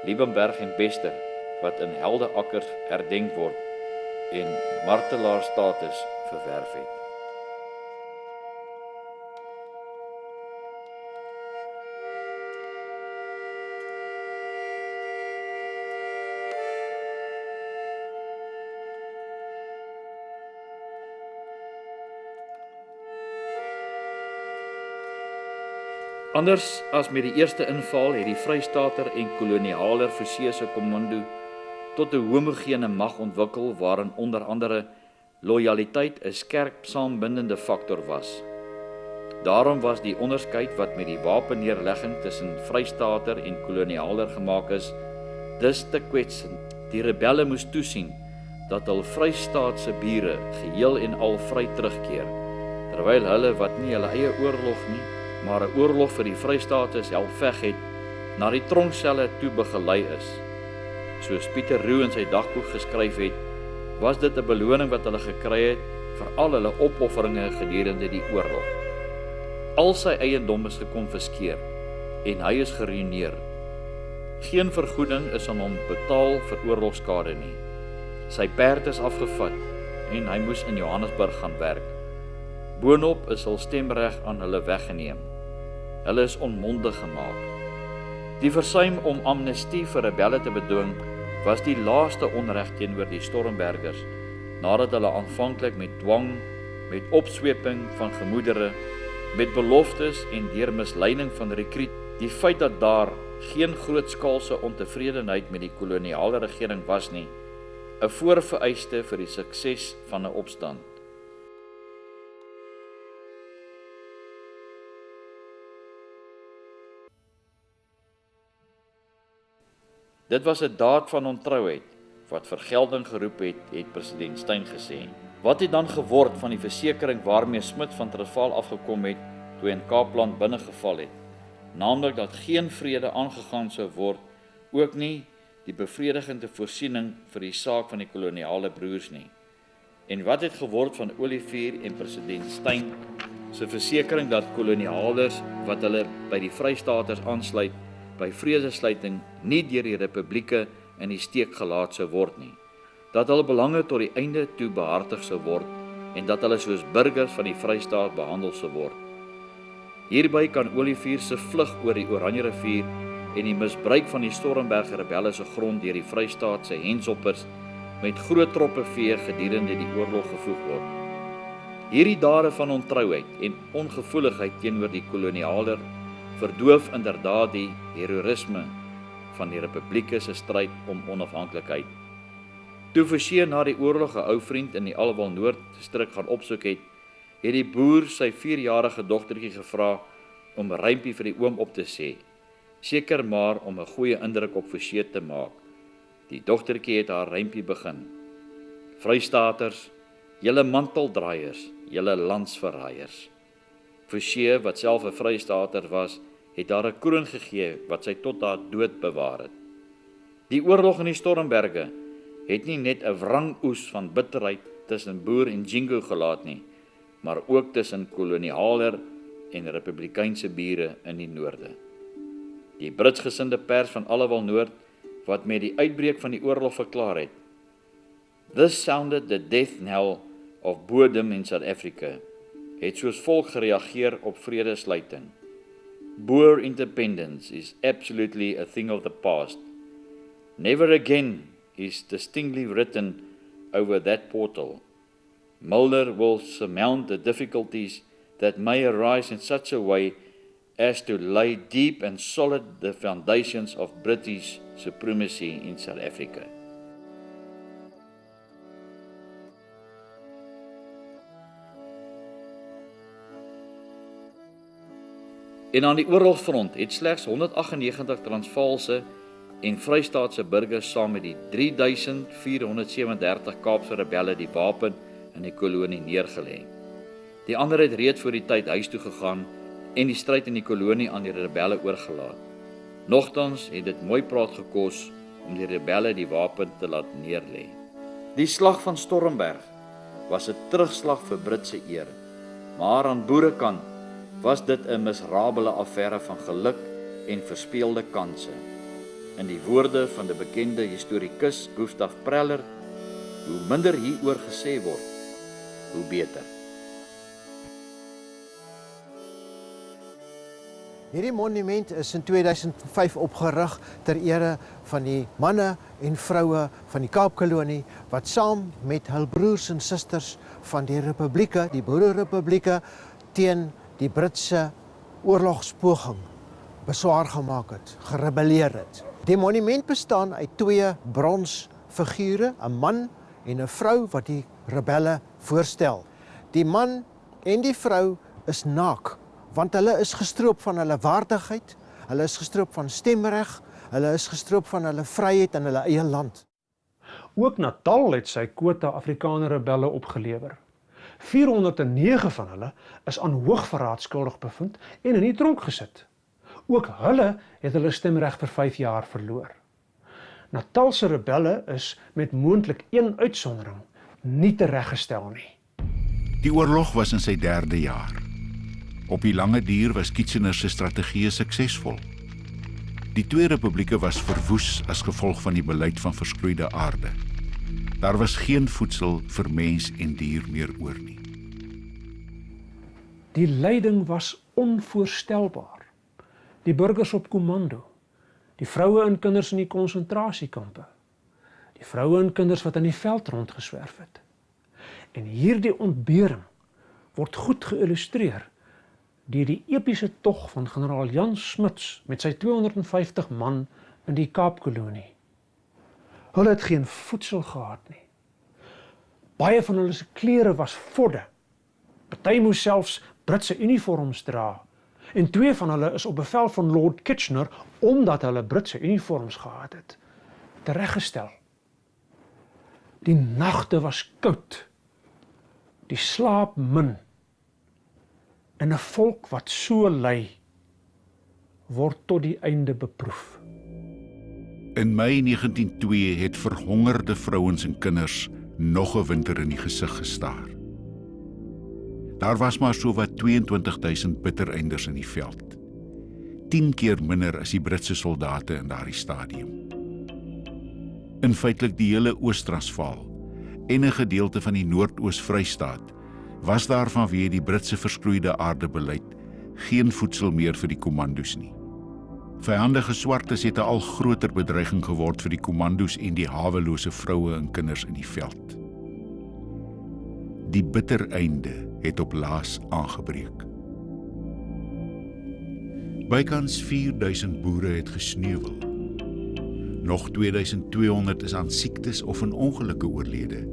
Liebenberg en Bester, wat in Heldeakkers herdenk word en martelaarstatus verwerf het. Anders as met die eerste inval het die Vrystater en kolonialer Forsiese Kommando tot 'n homogene mag ontwikkel waarin onder andere lojaliteit 'n skerp saambindende faktor was. Daarom was die onderskeid wat met die wapenneerlegging tussen Vrystater en kolonialer gemaak is, dus te kwetsend. Die rebelle moes toesien dat hul Vrystaatse bure geheel en al vry terugkeer, terwyl hulle wat nie hulle eie oorlog nie, maar 'n oorlog vir die Vrystaaters help veg het, na die tronkselle toe begelei is. Soos Pieter Roo in sy dagboek geskryf het, was dit 'n beloning wat hulle gekry het vir al hulle opofferinge gedurende die oorlog. Al sy eiendom is gekonfiskeer en hy is geruïneer. Geen vergoeding is aan hom betaal vir oorlogskade nie. Sy perd is afgevat en hy moes in Johannesburg gaan werk. Boonop is hul stemreg aan hulle weggeneem. Hulle is onmondig gemaak. Die versuim om amnestie vir rebelle te bedwing was die laaste onreg teenoor die Stormbergers, nadat hulle aanvanklik met dwang, met opsweping van gemoedere, met beloftes en deur misleiding van rekruut, die feit dat daar geen grootskaalse ontevredenheid met die koloniale regering was nie, 'n voorvereiste vir die sukses van 'n opstand. Dit was 'n daad van ontrouheid wat vergelding geroep het president Steyn gesê. Wat het dan geword van die versekering waarmee Smit van Transvaal afgekom het toe hy in Kaapland binnegeval het? Naamlik dat geen vrede aangegaan sou word, ook nie die bevredigende voorsiening vir die saak van die koloniale broers nie. En wat het geword van Olivier en president Steyn se versekering dat kolonialers wat hulle by die Vrystaters aansluit, by vredesluiting nie deur die republieke in die steek gelaat sou word nie, dat hulle belange tot die einde toe behartig sou word en dat hulle soos burgers van die Vrystaat behandel sou word. Hierby kan Olivier se vlug oor die Oranje rivier en die misbruik van die Stormberger rebelle se grond deur die Vrystaatse hensoppers met groot troppe vee gedurende die oorlog gevoeg word. Hierdie dade van ontrouheid en ongevoeligheid teenoor die kolonialer verdoof inderdaad die heroïsme van die republieke se stryd om onafhanklikheid. Toe Forsie na die oorlog 'n ou vriend in die Alwal Noord distrik gaan opsoek het die boer sy 4-jarige dogtertjie gevra om 'n rympie vir die oom op te sê, seker maar om 'n goeie indruk op Forsie te maak. Die dogtertjie het haar rympie begin. Vrystaters, julle manteldraaiers, julle landsverraaiers. Forsie, wat self 'n Vrystater was, het haar 'n kroon gegee wat sy tot haar dood bewaar het. Die oorlog in die Stormberge het nie net 'n wrangoes van bitterheid tussen boer en jingo gelaat nie, maar ook tussen kolonialer en republikeinse bure in die noorde. Die Britsgesinde pers van Alwal Noord, wat met die uitbreek van die oorlog verklaar het, "This sounded the death knell of boredom in South Africa," het soos volk gereageer op vredesluiting. "Boer independence is absolutely a thing of the past. Never again is distinctly written over that portal. Mulder will surmount the difficulties that may arise in such a way as to lay deep and solid the foundations of British supremacy in South Africa." En aan die oorlogsfront het slegs 198 Transvaalse en Vrystaatse burgers saam met die 3437 Kaapse rebelle die wapen in die kolonie neergelê. Die ander het reeds voor die tyd huis toe gegaan en die stryd in die kolonie aan die rebelle oorgelaat. Nogtans het dit mooi praat gekos om die rebelle die wapen te laat neerlê. Die slag van Stormberg was 'n terugslag vir Britse eer, maar aan boerekant was dit 'n miserabele affære van geluk en verspeelde kanse. In die woorde van die bekende historikus Gustav Preller, hoe minder hieroor gesê word, hoe beter. Hierdie monument is in 2005 opgerig ter ere van die manne en vroue van die Kaapkolonie wat saam met hul broers en susters van die republieke, die Boererepublieke, teen die Britse oorlogspoging beswaar gemaak het, gerebelleer het. Die monument bestaan uit 2 bronsfigure, 'n man en 'n vrou wat die rebelle voorstel. Die man en die vrou is naak, want hulle is gestroop van hulle waardigheid, hulle is gestroop van stemreg, hulle is gestroop van hulle vryheid in hulle eie land. Ook Natal het sy kwota Afrikaner rebelle opgelewer. 409 van hulle is aan hoogverraad skuldig bevind en in die tronk gesit. Ook hulle het hulle stemreg vir 5 jaar verloor. Natalse rebelle is met moontlik 1 uitsondering nie tereggestel nie. Die oorlog was in sy 3de jaar. Op die lange duur was Kitchener se strategie suksesvol. Die 2 republieke was verwoes as gevolg van die beleid van verskroeide aarde. Daar was geen voedsel vir mens en dier meer oor nie. Die lyding was onvoorstelbaar. Die burgers op kommando, die vroue en kinders in die konsentrasiekampe, die vroue en kinders wat in die veld rondgeswerf het. En hierdie ontbering word goed geïllustreer deur die epiese tog van generaal Jan Smuts met sy 250 man in die Kaapkolonie. Hulle het geen voedsel gehad nie. Baie van hulle se klere was vodde. Party moes selfs Britse uniforms dra. En 2 van hulle is op bevel van Lord Kitchener, omdat hulle Britse uniforms gehad het, tereggestel. Die nagte was koud, die slaap min, en 'n volk wat so ly, word tot die einde beproef. In Mei 1902 het verhongerde vrouens en kinders nog 'n winter in die gesig gestaar. Daar was maar sowat 22.000 bittereinders in die veld. 10 keer minder as die Britse soldate in daardie stadium. In feitelik die hele Oos-Transvaal en 'n gedeelte van die Noordoos-Vrystaat was daar vanweë die Britse verskroeide aarde beleid geen voedsel meer vir die kommandos nie. Vyandige swartes het 'n al groter bedreiging geword vir die kommandos en die hawelose vroue en kinders in die veld. Die bitter einde het op laas aangebreek. Bykans 4000 boere het gesneuwel. Nog 2200 is aan siektes of in ongelukke oorlede,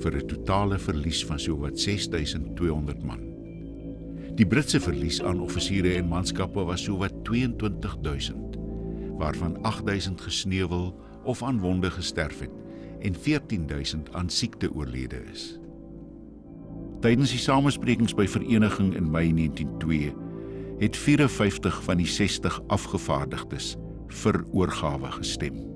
vir 'n totale verlies van sowat 6200 man. Die Britse verlies aan offisiere en manskappe was sowat 22.000, waarvan 8000 gesneuwel of aan wonde gesterf het en 14.000 aan siekte oorlede is. Tydens die samesprekings by Vereniging in Mei 1902 het 54 van die 60 afgevaardigdes vir oorgawe gestem.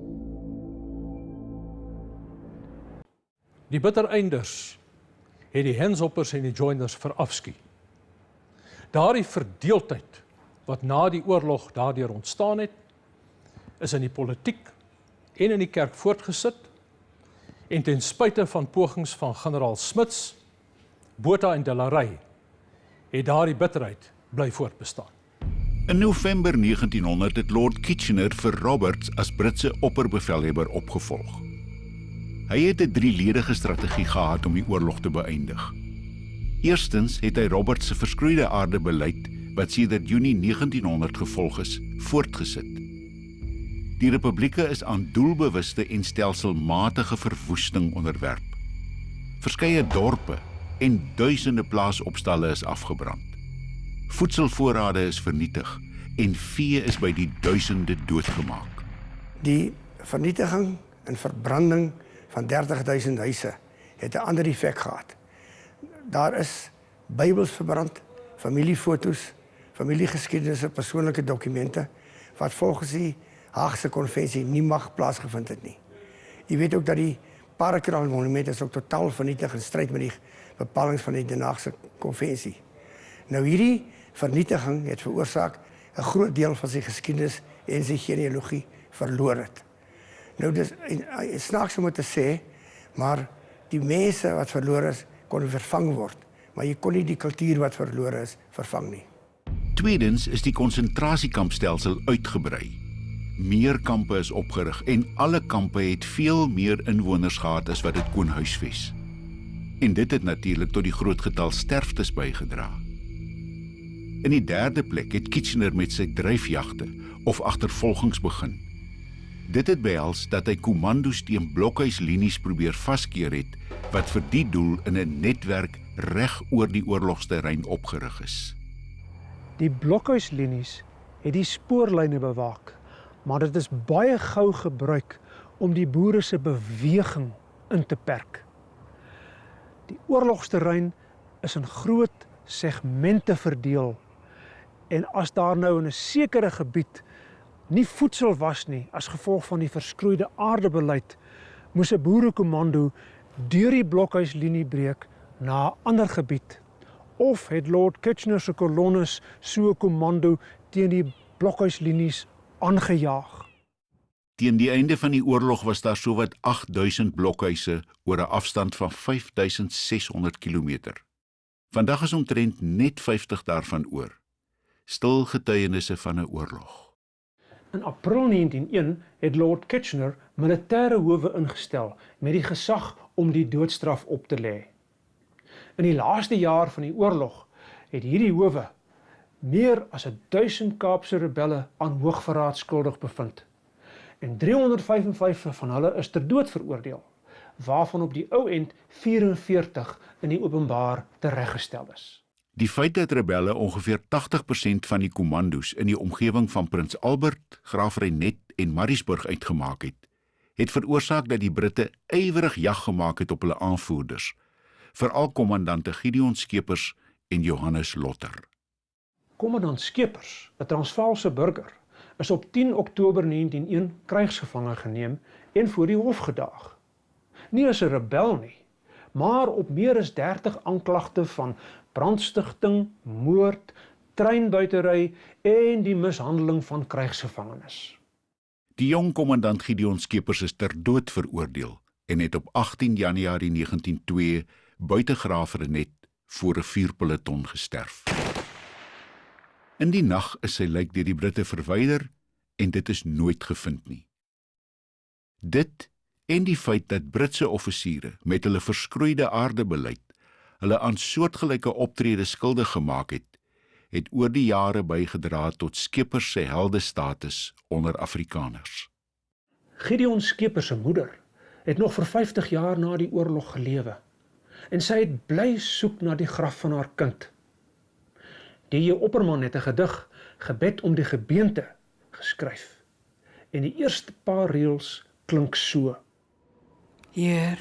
Die bittereinders het die Hensoppers en die Joiners verafskiet. Daardie verdeeldheid wat na die oorlog daardeur ontstaan het, is in die politiek en in die kerk voortgesit, en ten spyte van pogings van generaal Smuts, Botha en De la Rey, het daardie bitterheid bly voortbestaan. In November 1900 het Lord Kitchener vir Roberts as Britse opperbevelhebber opgevolg. Hy het 'n 3-ledige strategie gehad om die oorlog te beëindig. Eerstens het hy Roberts se verskroeide aarde beleid, wat sedert Junie 1900 gevolg is, voortgesit. Die republieke is aan doelbewuste en stelselmatige verwoesting onderwerp. Verskeie dorpe en duisende plaasopstalle is afgebrand. Voedselvoorrade is vernietig en vee is by die duisende doodgemaak. Die vernietiging en verbranding van 30.000 huise het 'n ander effek gehad. Daar is Bybels verbrand, familiefoto's, familiegeskiedenisse, persoonlike dokumente, wat volgens die Haagse konvensie nie mag plaasgevind het nie. Jy weet ook dat die Parakraal monument is ook totaal vernietig in stryd met die bepalings van die Den Haagse konvensie. Nou hierdie vernietiging het veroorsaak 'n groot deel van sy geskiedenis en sy genealogie verloor het. Nou dis snaaks om te sê, maar die mense wat verloor is, kon vervang word, maar jy kon nie die kultuur wat verlore is vervang nie. Tweedens is die konsentrasiekampstelsel uitgebrei. Meer kampe is opgerig en alle kampe het veel meer inwoners gehad as wat dit kon huisves. En dit het natuurlik tot die groot getal sterftes bygedra. In die derde plek het Kitchener met sy dryfjagte of agtervolgings begin. Dit het behels dat hy kommandos teen blokhuislinies probeer vaskeer het, wat vir die doel in 'n netwerk reg oor die oorlogsterrein opgerig is. Die blokhuislinies het die spoorlyne bewaak, maar dit is baie gou gebruik om die boere se beweging in te perk. Die oorlogsterrein is in groot segmente verdeel en as daar nou in 'n sekere gebied nie voedsel was nie as gevolg van die verskroeide aardebeleid, moes 'n boerekommando deur die blokhuislinie breek na 'n ander gebied. Of het Lord Kitchener se kolonnes so 'n kommando teen die blokhuislinies aangejaag. Teen die einde van die oorlog was daar sowat 8000 blokhuise oor 'n afstand van 5600 km. Vandag is omtrent net 50 daarvan oor. Stil getuienisse van 'n oorlog. In April 1901 het Lord Kitchener militêre howe ingestel met die gesag om die doodstraf op te lê. In die laaste jaar van die oorlog het hierdie howe meer as 1000 Kaapse rebelle aan hoogverraad skuldig bevind. En 355 van hulle is ter dood veroordeel, waarvan op die ou end 44 in die openbaar tereggestel is. Die feit dat rebelle ongeveer 80% van die kommandos in die omgewing van Prins Albert, Graaf Reinet en Maritzburg uitgemaak het veroorsaak dat die Britte ywerig jag gemaak het op hulle aanvoerders, veral kommandante Gideon Skeepers en Johannes Lotter. Kommandant Skeepers, 'n Transvaalse burger, is op 10 Oktober 1901 krygsgevange geneem en voor die hof gedaag. Nie as 'n rebel nie, maar op meer as 30 aanklagte van brandstigting, moord, treinbuitery en die mishandeling van krygsgevangenes. Die jong kommandant Gideon Skeepers is ter dood veroordeel en het op 18 Januarie 1902 buite Graaf Reinet voor 'n vuurpeloton gesterf. In die nag is sy lijk deur die Britte verwyder en dit is nooit gevind nie. Dit en die feit dat Britse offisiere met hulle verskroeide aardebeleid hulle aan soortgelyke optredes skuldig gemaak het oor die jare bygedra tot Skeepers se heldestatus onder Afrikaners. Gideon Skeepers se moeder het nog vir 50 jaar na die oorlog gelewe en sy het bly soek na die graf van haar kind. D.J. Opperman het 'n gedig, Gebed om die gebeente, geskryf en die eerste paar reëls klink so. Heer,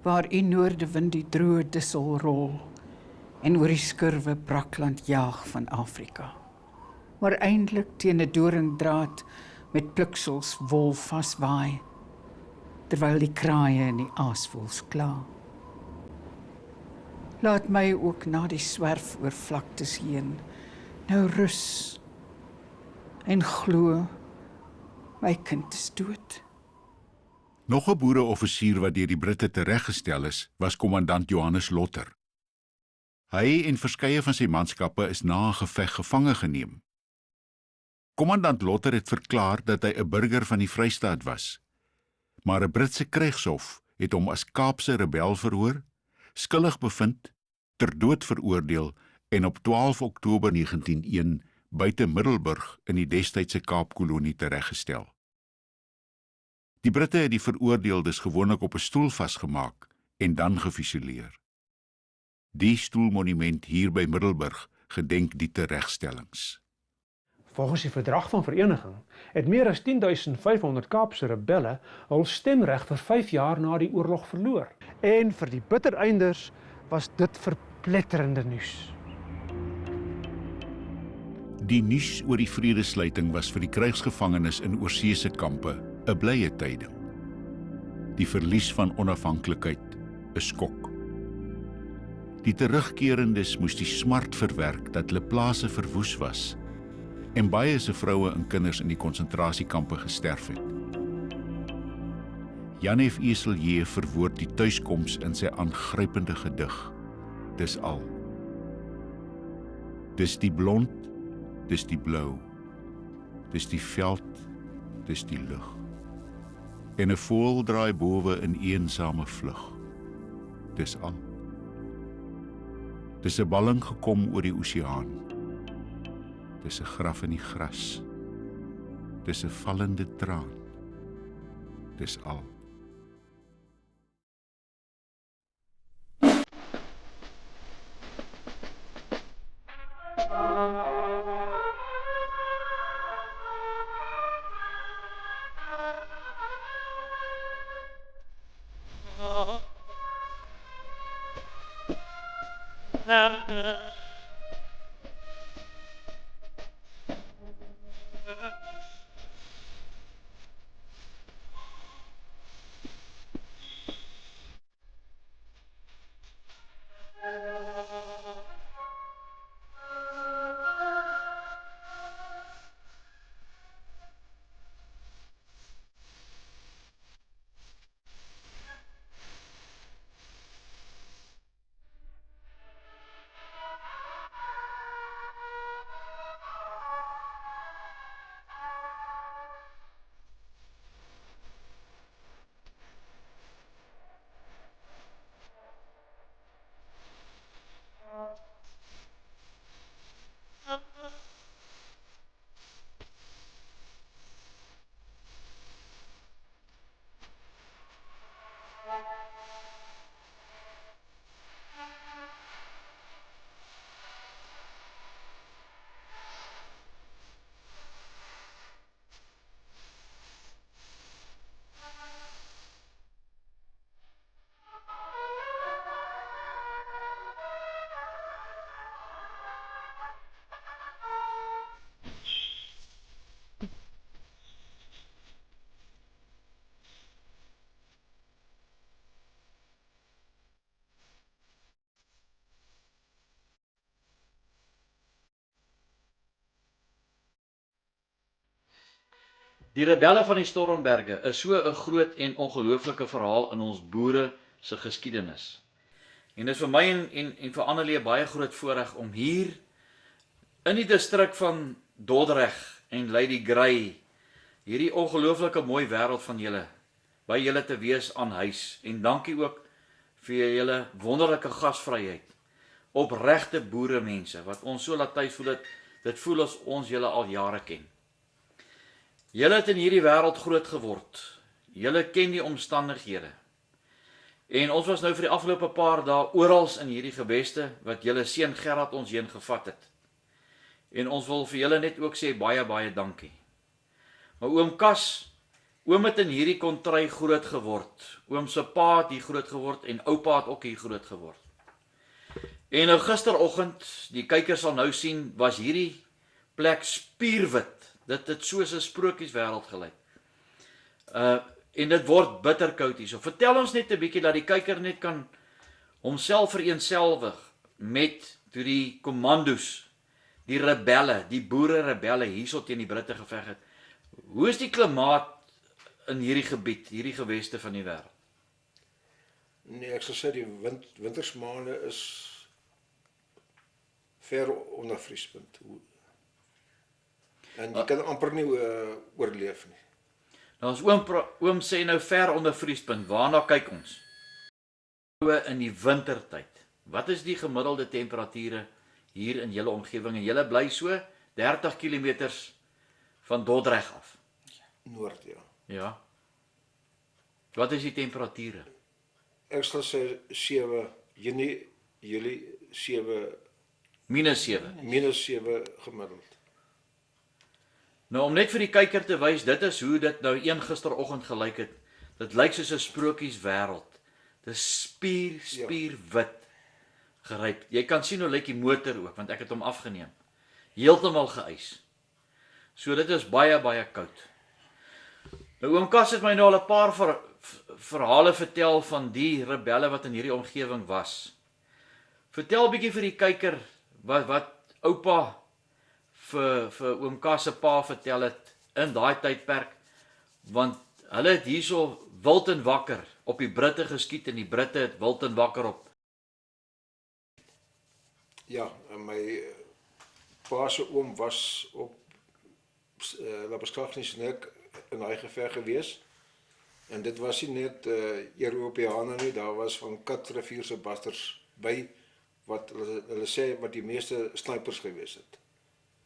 waar u noordewind die droë dissel rol en oor die skurwe brakland jaag van Afrika, maar eindelik teen 'n doringdraad met pluksels wol vaswaai, terwyl die kraaie in die aasvoëls kla. Laat my ook na die swerf oor vlaktes heen nou rus en glo my kind is dood. Nog 'n boereoffisier wat deur die Britte tereggestel is, was kommandant Johannes Lotter. Hy en verskeie van sy manskappe is na 'n geveg gevange geneem. Kommandant Lotter het verklaar dat hy 'n burger van die Vrystaat was, maar 'n Britse krygshof het hom as Kaapse rebel verhoor, skuldig bevind, ter dood veroordeel en op 12 Oktober 1901 buite Middelburg in die destydse Kaapkolonie tereggestel. Die Britte het die veroordeeldes gewoonlik op 'n stoel vasgemaak en dan gefusileer. Die stoelmonument hier by Middelburg gedenk die teregstellings. Volgens die Verdrag van Vereniging het meer as 10.500 Kaapse rebelle hul stemreg vir 5 jaar na die oorlog verloor. En vir die bittereinders was dit verpletterende nuus. Die nuus oor die vredesluiting was vir die krygsgevangenes in oorseese kampe 'n blye tyding. Die verlies van onafhanklikheid, 'n skok. Die terugkerendes moes die smart verwerk dat hulle plase verwoes was en baie se vroue en kinders in die konsentrasiekampe gesterf het. Jan F. Eselje verwoord die tuiskoms in sy aangrypende gedig. Dis al. Dis die blond, dis die blou, dis die veld, dis die lug. En 'n voël draai bowe in eensame vlug. Dis al. Dis 'n balling gekom oor die oseaan. Dis 'n graf in die gras. Dis 'n vallende traan. Dis al. Die rebelle van die Stormberge is so 'n groot en ongelooflike verhaal in ons boere se geskiedenis. En dit is vir my en vir Annelie 'n baie groot voorreg om hier in die distrik van Dordrecht en Lady Grey hierdie ongelooflike mooi wêreld van julle by julle te wees aan huis. En dankie ook vir julle wonderlike gasvryheid. Opregte boere mense wat ons so laat tuis voel dit voel as ons julle al jare ken. Julle het in hierdie wêreld groot geword. Julle ken die omstandighede. En ons was nou vir die afgelope paar dae oral in hierdie geweste wat julle seun Gerard ons heen gevat het. En ons wil vir julle net ook sê baie dankie. Maar oom Kas, oom het in hierdie kontry groot geword. Oom se pa het hier groot geword en oupa het ook hier groot geword. En nou gisteroggend, die kykers sal nou sien, was hierdie plek spierwit. Dit het soos 'n sprokieswêreld gelyk. En dit word bitterkoud hierso. Vertel ons net 'n bietjie dat die kyker net kan homself vereenselwig met toe die kommandos, die rebelle, die boere rebelle hierso teen die Britte geveg het. Hoe is die klimaat in hierdie gebied, hierdie geweste van die wêreld? Nee, ek sal sê die wintersmaande is ver onder vriespunt. En jy kan amper nie oorleef nie. Nou as oom sê nou ver onder vriespunt, waarna kyk ons? In die wintertyd, wat is die gemiddelde temperature hier in julle omgewing? En julle bly so 30 km van Dordrecht af. Noord, ja. Ja. Wat is die temperature? Ek sal sê 7, Julie 7. -7. -7 gemiddeld. Nou om net vir die kyker te wys, dit is hoe dit nou gisteroggend gelyk het. Dit lyk soos 'n sprokieswêreld. Dit is spierwit geryp. Jy kan sien hoe lyk die motor ook, want ek het hom afgeneem. Heeltemal geys. So dit is baie koud. Nou oom Kas het my nou al 'n paar verhale vertel van die rebelle wat in hierdie omgewing was. Vertel 'n bietjie vir die kyker wat oupa vir oom Kas se pa vertel het in daai tydperk, want hulle het hierso wild en wakker op die Britte geskiet en die Britte het wild en wakker op. Ja, en my pa se oom was op Labuschagne in daai geveg gewees. En dit was nie net Europeane nie, daar was van Katrivier se basters by wat hulle sê wat die meeste snipers gewees het.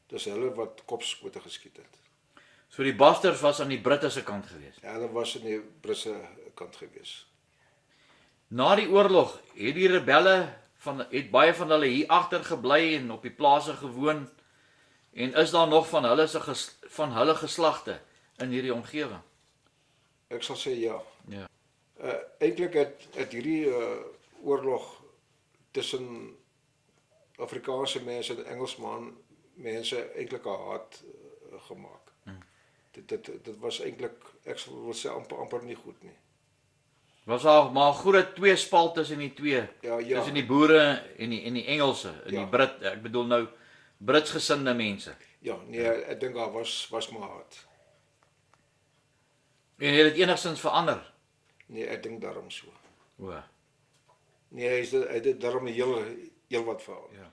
Dis hulle wat kopskote geskiet het. So die basters was aan die Britte se kant gewees. Ja, hulle was aan die Britse kant gewees. Na die oorlog het die rebelle het baie van hulle hier agter gebly en op die plase gewoon. En is daar nog van hulle geslagte in hierdie omgewing? Ek sal sê ja. Ja. Eintlik het hierdie oorlog tussen Afrikaanse mense en Engelsman mense eintlik 'n haat gemaak. Dit was eintlik, ek wil sê amper nie goed nie. Was daar maar groot twee spalt tussen die twee, ja. Tussen die boere en die Engelse, en die Brit, ek bedoel nou Britsgesinde mense. Ja, nee, ek dink daar was maar haat. En het dit enigstens verander? Nee, ek dink daarom so. O. Nee, hy het daarom heel wat verander. Ja.